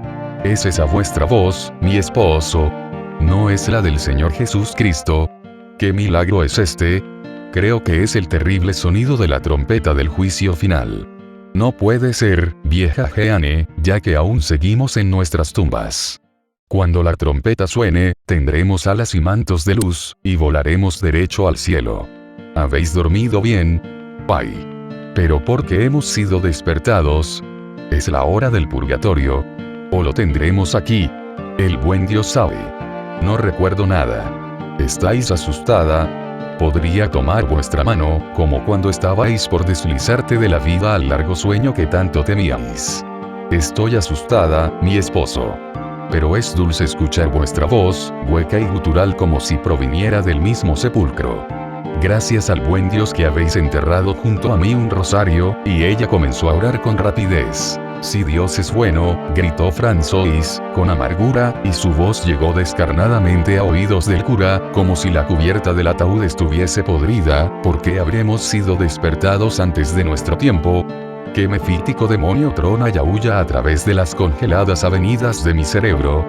¿Es esa vuestra voz, mi esposo? ¿No es la del Señor Jesús Cristo? ¿Qué milagro es este? Creo que es el terrible sonido de la trompeta del juicio final. No puede ser, vieja Jeanne, ya que aún seguimos en nuestras tumbas. Cuando la trompeta suene, tendremos alas y mantos de luz, y volaremos derecho al cielo. ¿Habéis dormido bien? Pai. Pero porque hemos sido despertados. Es la hora del purgatorio. ¿O lo tendremos aquí? El buen Dios sabe. No recuerdo nada. ¿Estáis asustada? Podría tomar vuestra mano, como cuando estabais por deslizarte de la vida al largo sueño que tanto temíais. Estoy asustada, mi esposo. Pero es dulce escuchar vuestra voz, hueca y gutural como si proviniera del mismo sepulcro. Gracias al buen Dios que habéis enterrado junto a mí un rosario, y ella comenzó a orar con rapidez. Si Dios es bueno, gritó François, con amargura, y su voz llegó descarnadamente a oídos del cura, como si la cubierta del ataúd estuviese podrida, ¿por qué habremos sido despertados antes de nuestro tiempo? ¿Qué mefítico demonio trona y aúlla a través de las congeladas avenidas de mi cerebro?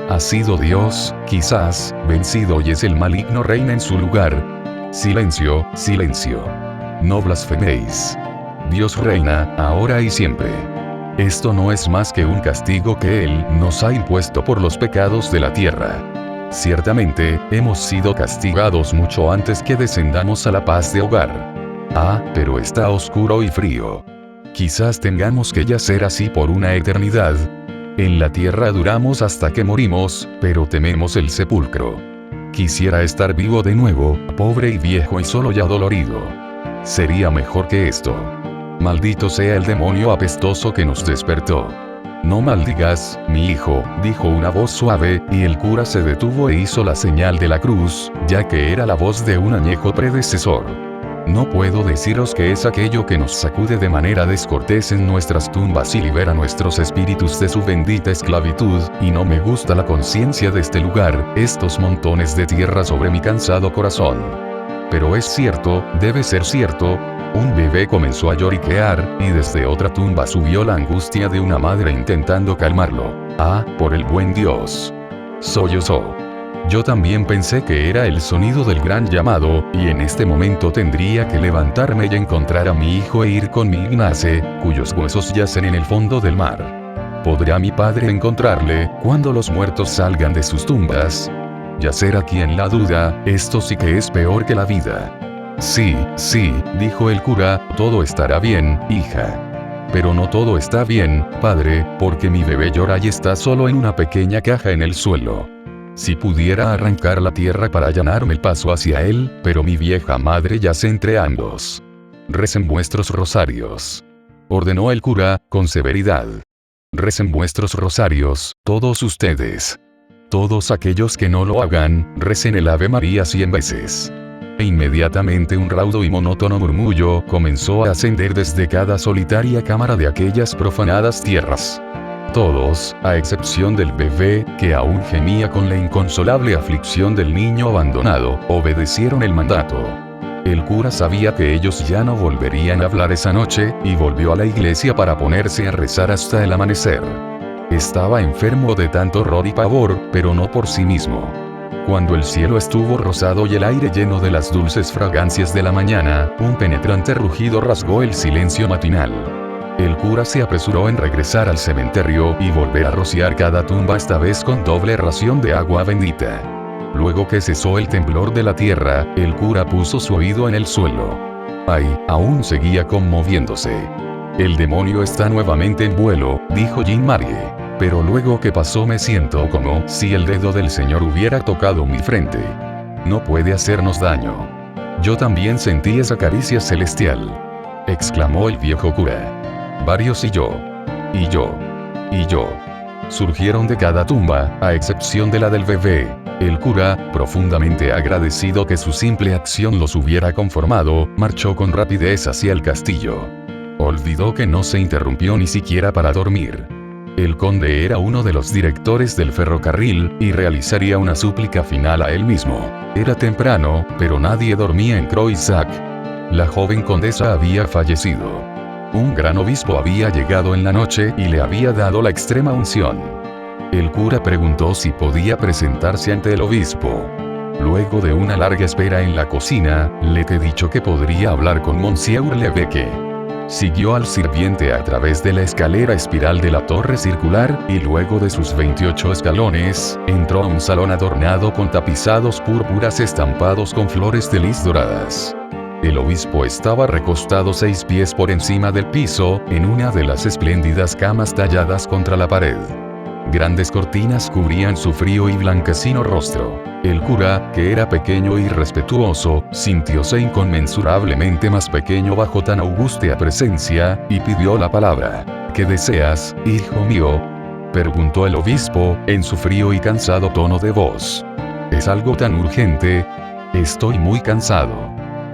Ha sido Dios, quizás, vencido y es el maligno reina en su lugar. Silencio, silencio. No blasfeméis. Dios reina, ahora y siempre. Esto no es más que un castigo que Él nos ha impuesto por los pecados de la tierra. Ciertamente, hemos sido castigados mucho antes que descendamos a la paz de hogar. Ah, pero está oscuro y frío. Quizás tengamos que yacer así por una eternidad. En la tierra duramos hasta que morimos, pero tememos el sepulcro. Quisiera estar vivo de nuevo, pobre y viejo y solo ya dolorido. Sería mejor que esto. Maldito sea el demonio apestoso que nos despertó. No maldigas, mi hijo, dijo una voz suave, y el cura se detuvo e hizo la señal de la cruz, ya que era la voz de un añejo predecesor. No puedo deciros que es aquello que nos sacude de manera descortés en nuestras tumbas y libera nuestros espíritus de su bendita esclavitud, y no me gusta la conciencia de este lugar, estos montones de tierra sobre mi cansado corazón. Pero es cierto, debe ser cierto. Un bebé comenzó a lloriquear, y desde otra tumba subió la angustia de una madre intentando calmarlo. Ah, por el buen Dios. Sollozó. Yo también pensé que era el sonido del gran llamado, y en este momento tendría que levantarme y encontrar a mi hijo e ir con mi Ignace, cuyos huesos yacen en el fondo del mar. ¿Podrá mi padre encontrarle, cuando los muertos salgan de sus tumbas? Yacer aquí en la duda, esto sí que es peor que la vida. Sí, dijo el cura, todo estará bien, hija. Pero no todo está bien, padre, porque mi bebé llora y está solo en una pequeña caja en el suelo. Si pudiera arrancar la tierra para allanarme el paso hacia él, pero mi vieja madre yace entre ambos. Recen vuestros rosarios. Ordenó el cura, con severidad. Recen vuestros rosarios, todos ustedes. Todos aquellos que no lo hagan, recen el Ave María 100 veces. E inmediatamente un raudo y monótono murmullo comenzó a ascender desde cada solitaria cámara de aquellas profanadas tierras. Todos, a excepción del bebé, que aún gemía con la inconsolable aflicción del niño abandonado, obedecieron el mandato. El cura sabía que ellos ya no volverían a hablar esa noche, y volvió a la iglesia para ponerse a rezar hasta el amanecer. Estaba enfermo de tanto horror y pavor, pero no por sí mismo. Cuando el cielo estuvo rosado y el aire lleno de las dulces fragancias de la mañana, un penetrante rugido rasgó el silencio matinal. El cura se apresuró en regresar al cementerio y volver a rociar cada tumba, esta vez con doble ración de agua bendita. Luego que cesó el temblor de la tierra, el cura puso su oído en el suelo. Ay, aún seguía conmoviéndose. El demonio está nuevamente en vuelo, dijo Jean-Marie. Pero luego que pasó me siento como si el dedo del Señor hubiera tocado mi frente. No puede hacernos daño. Yo también sentí esa caricia celestial, exclamó el viejo cura. Varios y yo. Surgieron de cada tumba, a excepción de la del bebé. El cura, profundamente agradecido que su simple acción los hubiera conformado, marchó con rapidez hacia el castillo. Olvidó que no se interrumpió ni siquiera para dormir. El conde era uno de los directores del ferrocarril, y realizaría una súplica final a él mismo. Era temprano, pero nadie dormía en Croisac. La joven condesa había fallecido. Un gran obispo había llegado en la noche y le había dado la extrema unción. El cura preguntó si podía presentarse ante el obispo. Luego de una larga espera en la cocina, le he dicho que podría hablar con Monsieur Levesque. Siguió al sirviente a través de la escalera espiral de la torre circular, y luego de sus 28 escalones, entró a un salón adornado con tapizados púrpuras estampados con flores de lis doradas. El obispo estaba recostado 6 pies por encima del piso, en una de las espléndidas camas talladas contra la pared. Grandes cortinas cubrían su frío y blanquecino rostro. El cura, que era pequeño y respetuoso, sintióse inconmensurablemente más pequeño bajo tan augusta presencia, y pidió la palabra. ¿Qué deseas, hijo mío?, preguntó el obispo, en su frío y cansado tono de voz. ¿Es algo tan urgente? Estoy muy cansado.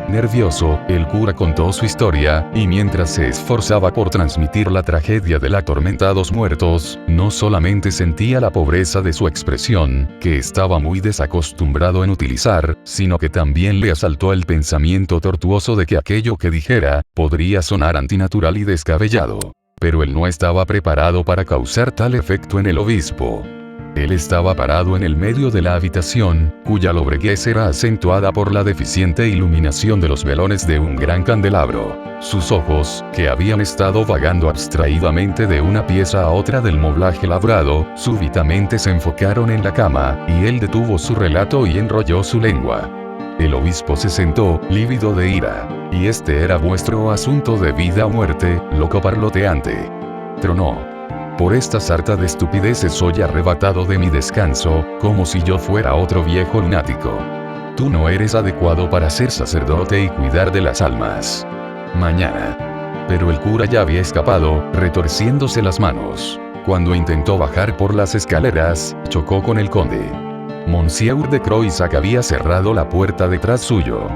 Nervioso, el cura contó su historia, y mientras se esforzaba por transmitir la tragedia de los atormentados muertos, no solamente sentía la pobreza de su expresión, que estaba muy desacostumbrado en utilizar, sino que también le asaltó el pensamiento tortuoso de que aquello que dijera, podría sonar antinatural y descabellado. Pero él no estaba preparado para causar tal efecto en el obispo. Él estaba parado en el medio de la habitación, cuya lobreguez era acentuada por la deficiente iluminación de los velones de un gran candelabro. Sus ojos, que habían estado vagando abstraídamente de una pieza a otra del moblaje labrado, súbitamente se enfocaron en la cama, y él detuvo su relato y enrolló su lengua. El obispo se sentó, lívido de ira. «Y este era vuestro asunto de vida o muerte, loco parloteante», tronó. «Por esta sarta de estupideces soy arrebatado de mi descanso, como si yo fuera otro viejo lunático. Tú no eres adecuado para ser sacerdote y cuidar de las almas. Mañana». Pero el cura ya había escapado, retorciéndose las manos. Cuando intentó bajar por las escaleras, chocó con el conde. Monsieur de Croisac había cerrado la puerta detrás suyo.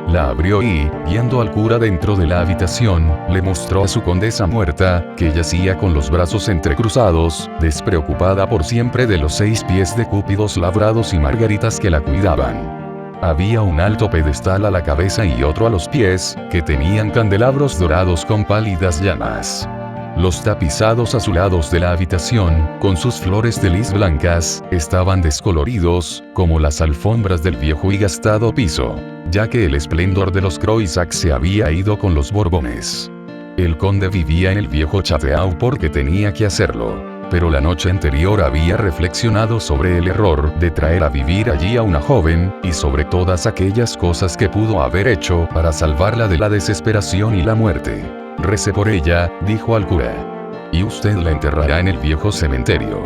La abrió y, guiando al cura dentro de la habitación, le mostró a su condesa muerta, que yacía con los brazos entrecruzados, despreocupada por siempre de los 6 pies de cúpidos labrados y margaritas que la cuidaban. Había un alto pedestal a la cabeza y otro a los pies, que tenían candelabros dorados con pálidas llamas. Los tapizados azulados de la habitación, con sus flores de lis blancas, estaban descoloridos, como las alfombras del viejo y gastado piso, ya que el esplendor de los Croisac se había ido con los Borbones. El conde vivía en el viejo Chateau porque tenía que hacerlo, pero la noche anterior había reflexionado sobre el error de traer a vivir allí a una joven, y sobre todas aquellas cosas que pudo haber hecho para salvarla de la desesperación y la muerte. «Rece por ella», dijo al cura. «Y usted la enterrará en el viejo cementerio».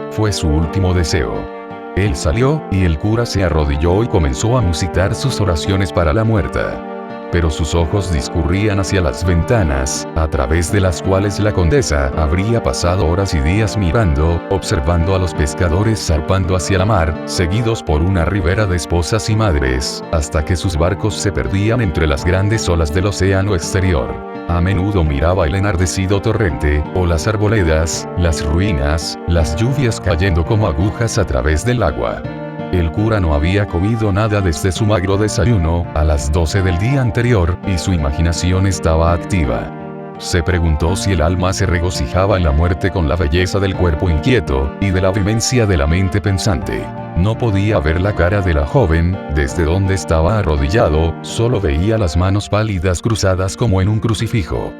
Fue su último deseo. Él salió, y el cura se arrodilló y comenzó a musitar sus oraciones para la muerta. Pero sus ojos discurrían hacia las ventanas, a través de las cuales la condesa habría pasado horas y días mirando, observando a los pescadores zarpando hacia la mar, seguidos por una ribera de esposas y madres, hasta que sus barcos se perdían entre las grandes olas del océano exterior. A menudo miraba el enardecido torrente, o las arboledas, las ruinas, las lluvias cayendo como agujas a través del agua. El cura no había comido nada desde su magro desayuno, a las 12 del día anterior, y su imaginación estaba activa. Se preguntó si el alma se regocijaba en la muerte con la belleza del cuerpo inquieto, y de la vehemencia de la mente pensante. No podía ver la cara de la joven, desde donde estaba arrodillado, solo veía las manos pálidas cruzadas como en un crucifijo.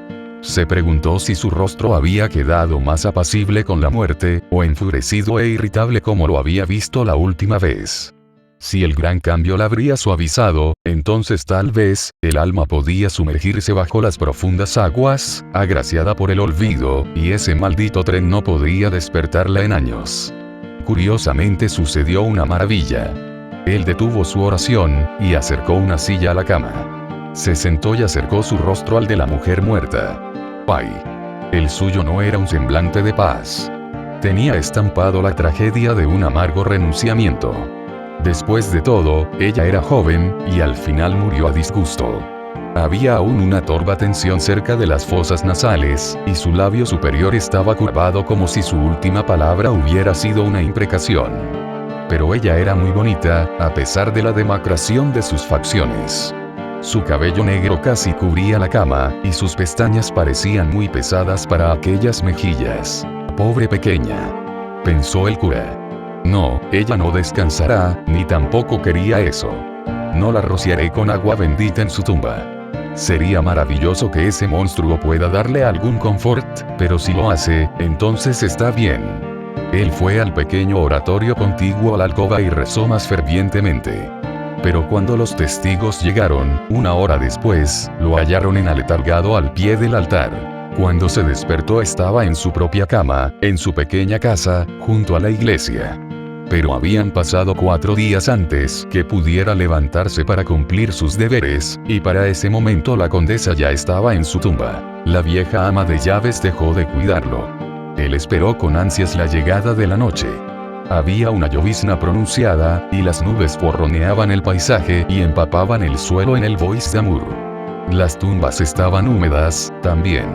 Se preguntó si su rostro había quedado más apacible con la muerte, o enfurecido e irritable como lo había visto la última vez. Si el gran cambio la habría suavizado, entonces tal vez, el alma podía sumergirse bajo las profundas aguas, agraciada por el olvido, y ese maldito tren no podría despertarla en años. Curiosamente sucedió una maravilla. Él detuvo su oración, y acercó una silla a la cama. Se sentó y acercó su rostro al de la mujer muerta. ¡Ay! El suyo no era un semblante de paz. Tenía estampado la tragedia de un amargo renunciamiento. Después de todo, ella era joven, y al final murió a disgusto. Había aún una torva tensión cerca de las fosas nasales, y su labio superior estaba curvado como si su última palabra hubiera sido una imprecación. Pero ella era muy bonita, a pesar de la demacración de sus facciones. Su cabello negro casi cubría la cama, y sus pestañas parecían muy pesadas para aquellas mejillas. «Pobre pequeña», pensó el cura. «No, ella no descansará, ni tampoco quería eso. No la rociaré con agua bendita en su tumba. Sería maravilloso que ese monstruo pueda darle algún confort, pero si lo hace, entonces está bien». Él fue al pequeño oratorio contiguo a la alcoba y rezó más fervientemente. Pero cuando los testigos llegaron, 1 hora después, lo hallaron aletargado al pie del altar. Cuando se despertó estaba en su propia cama, en su pequeña casa, junto a la iglesia. Pero habían pasado 4 días antes que pudiera levantarse para cumplir sus deberes, y para ese momento la condesa ya estaba en su tumba. La vieja ama de llaves dejó de cuidarlo. Él esperó con ansias la llegada de la noche. Había una llovizna pronunciada, y las nubes forroneaban el paisaje y empapaban el suelo en el Bois d'Amour. Las tumbas estaban húmedas, también.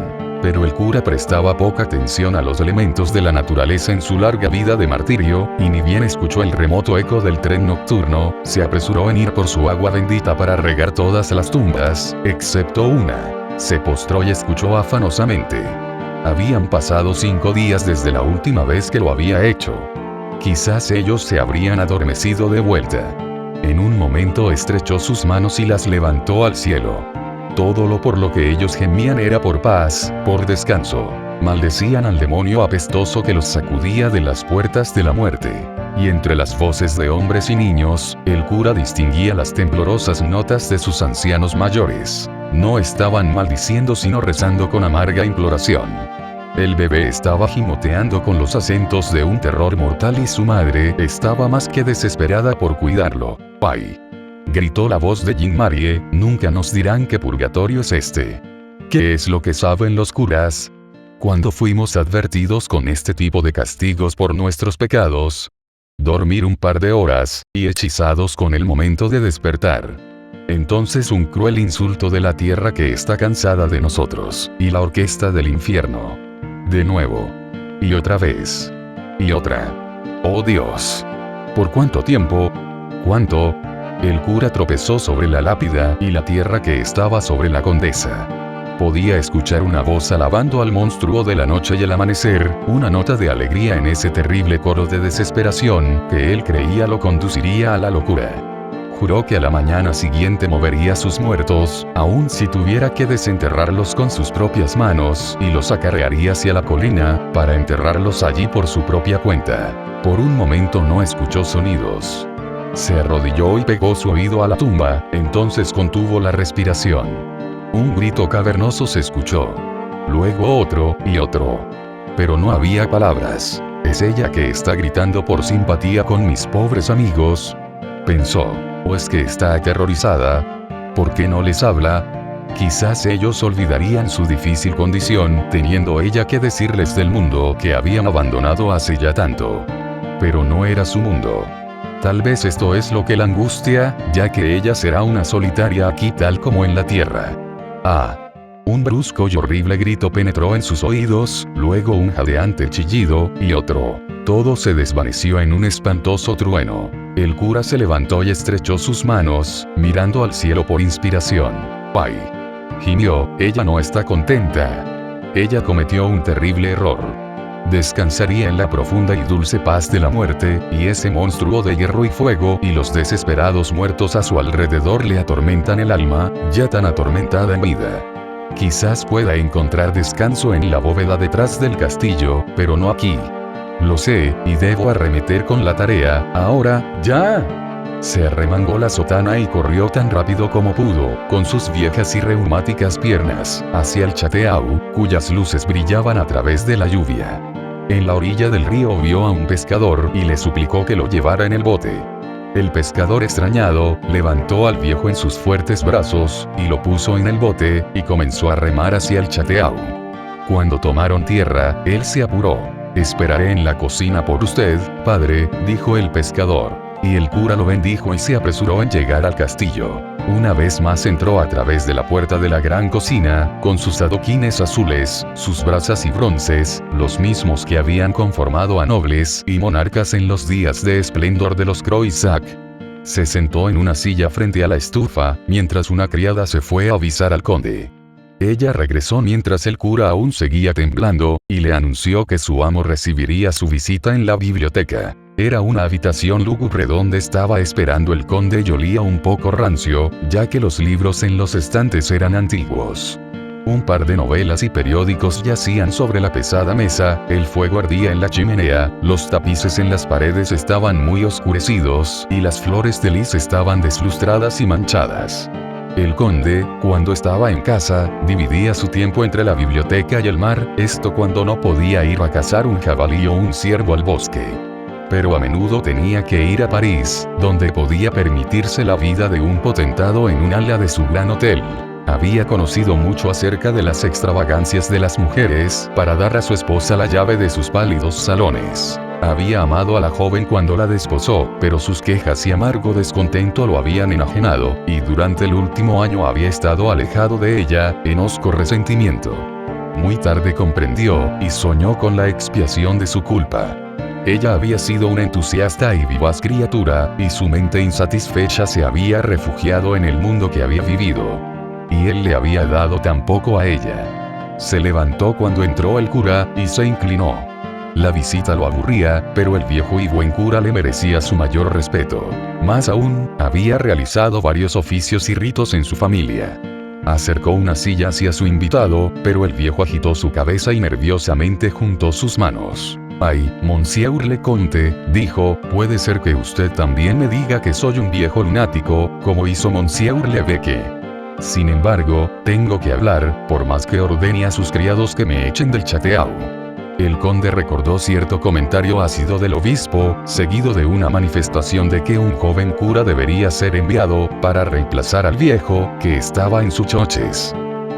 Pero el cura prestaba poca atención a los elementos de la naturaleza en su larga vida de martirio, y ni bien escuchó el remoto eco del tren nocturno, se apresuró en ir por su agua bendita para regar todas las tumbas, excepto una. Se postró y escuchó afanosamente. Habían pasado 5 días desde la última vez que lo había hecho. Quizás ellos se habrían adormecido de vuelta. En un momento estrechó sus manos y las levantó al cielo. Todo lo por lo que ellos gemían era por paz, por descanso. Maldecían al demonio apestoso que los sacudía de las puertas de la muerte. Y entre las voces de hombres y niños, el cura distinguía las temblorosas notas de sus ancianos mayores. No estaban maldiciendo sino rezando con amarga imploración. El bebé estaba gimoteando con los acentos de un terror mortal y su madre estaba más que desesperada por cuidarlo. ¡Ay!, gritó la voz de Jean-Marie, nunca nos dirán qué purgatorio es este. ¿Qué es lo que saben los curas? Cuando fuimos advertidos con este tipo de castigos por nuestros pecados, dormir un par de horas, y hechizados con el momento de despertar. Entonces un cruel insulto de la tierra que está cansada de nosotros, y la orquesta del infierno. De nuevo. Y otra vez. Y otra. ¡Oh Dios! ¿Por cuánto tiempo? ¿Cuánto? El cura tropezó sobre la lápida y la tierra que estaba sobre la condesa. Podía escuchar una voz alabando al monstruo de la noche y el amanecer, una nota de alegría en ese terrible coro de desesperación que él creía lo conduciría a la locura. Juró que a la mañana siguiente movería sus muertos, aun si tuviera que desenterrarlos con sus propias manos, y los acarrearía hacia la colina, para enterrarlos allí por su propia cuenta. Por un momento no escuchó sonidos. Se arrodilló y pegó su oído a la tumba, entonces contuvo la respiración. Un grito cavernoso se escuchó. Luego otro, y otro. Pero no había palabras. ¿Es ella que está gritando por simpatía con mis pobres amigos?, pensó. ¿O es que está aterrorizada? ¿Por qué no les habla? Quizás ellos olvidarían su difícil condición, teniendo ella que decirles del mundo que habían abandonado hace ya tanto. Pero no era su mundo. Tal vez esto es lo que la angustia, ya que ella será una solitaria aquí tal como en la tierra. Ah. Un brusco y horrible grito penetró en sus oídos, luego un jadeante chillido, y otro. Todo se desvaneció en un espantoso trueno. El cura se levantó y estrechó sus manos, mirando al cielo por inspiración. ¡Ay!, gimió, ella no está contenta. Ella cometió un terrible error. Descansaría en la profunda y dulce paz de la muerte, y ese monstruo de hierro y fuego y los desesperados muertos a su alrededor le atormentan el alma, ya tan atormentada en vida. Quizás pueda encontrar descanso en la bóveda detrás del castillo, pero no aquí. Lo sé, y debo arremeter con la tarea, ahora, ¡ya! Se arremangó la sotana y corrió tan rápido como pudo, con sus viejas y reumáticas piernas, hacia el Chateau, cuyas luces brillaban a través de la lluvia. En la orilla del río vio a un pescador y le suplicó que lo llevara en el bote. El pescador extrañado, levantó al viejo en sus fuertes brazos, y lo puso en el bote, y comenzó a remar hacia el Chateau. Cuando tomaron tierra, él se apuró. «Esperaré en la cocina por usted, padre», dijo el pescador. Y el cura lo bendijo y se apresuró en llegar al castillo. Una vez más entró a través de la puerta de la gran cocina, con sus adoquines azules, sus brasas y bronces, los mismos que habían conformado a nobles y monarcas en los días de esplendor de los Croisac. Se sentó en una silla frente a la estufa, mientras una criada se fue a avisar al conde. Ella regresó mientras el cura aún seguía temblando, y le anunció que su amo recibiría su visita en la biblioteca. Era una habitación lúgubre donde estaba esperando el conde y olía un poco rancio, ya que los libros en los estantes eran antiguos. Un par de novelas y periódicos yacían sobre la pesada mesa, el fuego ardía en la chimenea, los tapices en las paredes estaban muy oscurecidos, y las flores de lis estaban deslustradas y manchadas. El conde, cuando estaba en casa, dividía su tiempo entre la biblioteca y el mar, esto cuando no podía ir a cazar un jabalí o un ciervo al bosque. Pero a menudo tenía que ir a París, donde podía permitirse la vida de un potentado en un ala de su gran hotel. Había conocido mucho acerca de las extravagancias de las mujeres, para dar a su esposa la llave de sus pálidos salones. Había amado a la joven cuando la desposó, pero sus quejas y amargo descontento lo habían enajenado, y durante el último año había estado alejado de ella, en hosco resentimiento. Muy tarde comprendió, y soñó con la expiación de su culpa. Ella había sido una entusiasta y vivaz criatura, y su mente insatisfecha se había refugiado en el mundo que había vivido. Y él le había dado tan poco a ella. Se levantó cuando entró el cura, y se inclinó. La visita lo aburría, pero el viejo y buen cura le merecía su mayor respeto. Más aún, había realizado varios oficios y ritos en su familia. Acercó una silla hacia su invitado, pero el viejo agitó su cabeza y nerviosamente juntó sus manos. «Ay, Monsieur le Comte», dijo, «puede ser que usted también me diga que soy un viejo lunático, como hizo Monsieur l'Evêque. Sin embargo, tengo que hablar, por más que ordene a sus criados que me echen del Château». El conde recordó cierto comentario ácido del obispo, seguido de una manifestación de que un joven cura debería ser enviado, para reemplazar al viejo, que estaba en sus choches.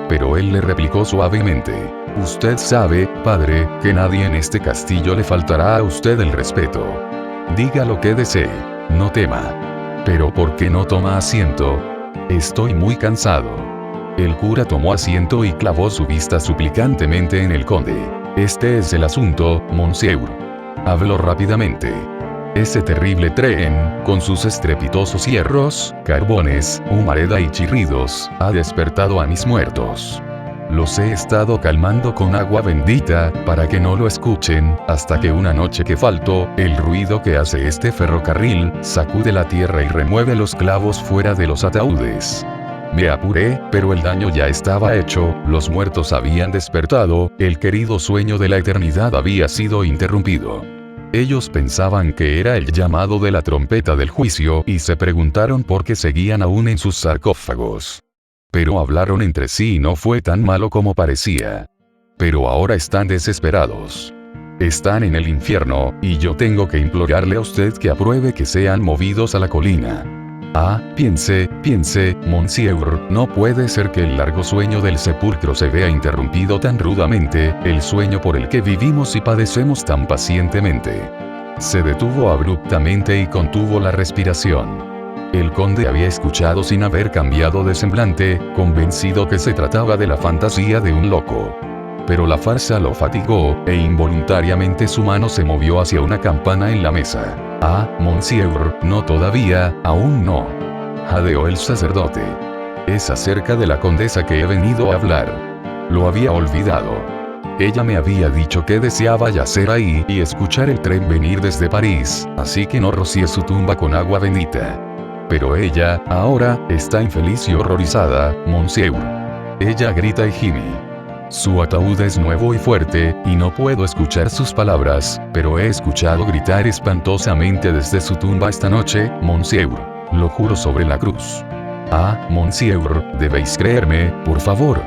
Pero él le replicó suavemente: «Usted sabe, padre, que nadie en este castillo le faltará a usted el respeto. Diga lo que desee, no tema. Pero ¿por qué no toma asiento? Estoy muy cansado». El cura tomó asiento y clavó su vista suplicantemente en el conde. «Este es el asunto, Monsieur». Habló rápidamente. «Ese terrible tren, con sus estrepitosos hierros, carbones, humareda y chirridos, ha despertado a mis muertos. Los he estado calmando con agua bendita, para que no lo escuchen, hasta que una noche que faltó, el ruido que hace este ferrocarril, sacude la tierra y remueve los clavos fuera de los ataúdes. Me apuré, pero el daño ya estaba hecho, los muertos habían despertado, el querido sueño de la eternidad había sido interrumpido. Ellos pensaban que era el llamado de la trompeta del juicio y se preguntaron por qué seguían aún en sus sarcófagos. Pero hablaron entre sí y no fue tan malo como parecía. Pero ahora están desesperados. Están en el infierno, y yo tengo que implorarle a usted que apruebe que sean movidos a la colina. Ah, piense, Monsieur, no puede ser que el largo sueño del sepulcro se vea interrumpido tan rudamente, el sueño por el que vivimos y padecemos tan pacientemente». Se detuvo abruptamente y contuvo la respiración. El conde había escuchado sin haber cambiado de semblante, convencido que se trataba de la fantasía de un loco. Pero la farsa lo fatigó, e involuntariamente su mano se movió hacia una campana en la mesa. «Ah, Monsieur, no todavía, aún no», jadeó el sacerdote. «Es acerca de la condesa que he venido a hablar. Lo había olvidado. Ella me había dicho que deseaba yacer ahí y escuchar el tren venir desde París, así que no rocié su tumba con agua bendita. Pero ella, ahora, está infeliz y horrorizada, Monsieur. Ella grita y gime. Su ataúd es nuevo y fuerte, y no puedo escuchar sus palabras, pero he escuchado gritar espantosamente desde su tumba esta noche, Monsieur. Lo juro sobre la cruz. Ah, Monsieur, debéis creerme, por favor».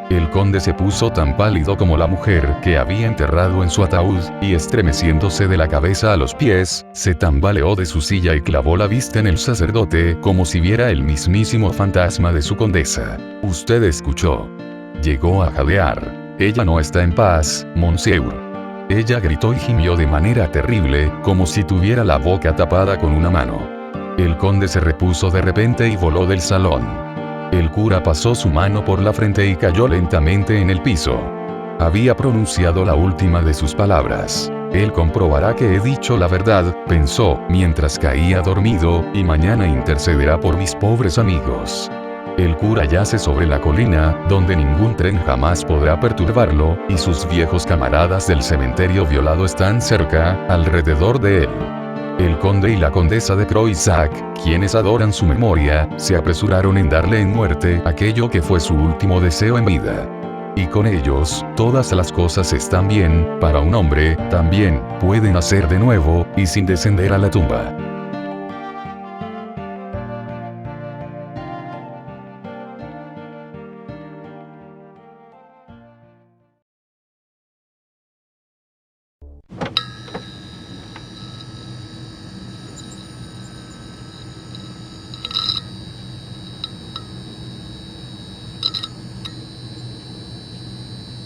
El conde se puso tan pálido como la mujer que había enterrado en su ataúd, y estremeciéndose de la cabeza a los pies, se tambaleó de su silla y clavó la vista en el sacerdote como si viera el mismísimo fantasma de su condesa. «Usted escuchó. Llegó a jadear. Ella no está en paz, Monsieur». Ella gritó y gimió de manera terrible, como si tuviera la boca tapada con una mano. El conde se repuso de repente y voló del salón. El cura pasó su mano por la frente y cayó lentamente en el piso. Había pronunciado la última de sus palabras. «Él comprobará que he dicho la verdad», pensó, mientras caía dormido, «y mañana intercederá por mis pobres amigos». El cura yace sobre la colina, donde ningún tren jamás podrá perturbarlo, y sus viejos camaradas del cementerio violado están cerca, alrededor de él. El conde y la condesa de Croisac, quienes adoran su memoria, se apresuraron en darle en muerte aquello que fue su último deseo en vida. Y con ellos, todas las cosas están bien, para un hombre, también, pueden nacer de nuevo, y sin descender a la tumba.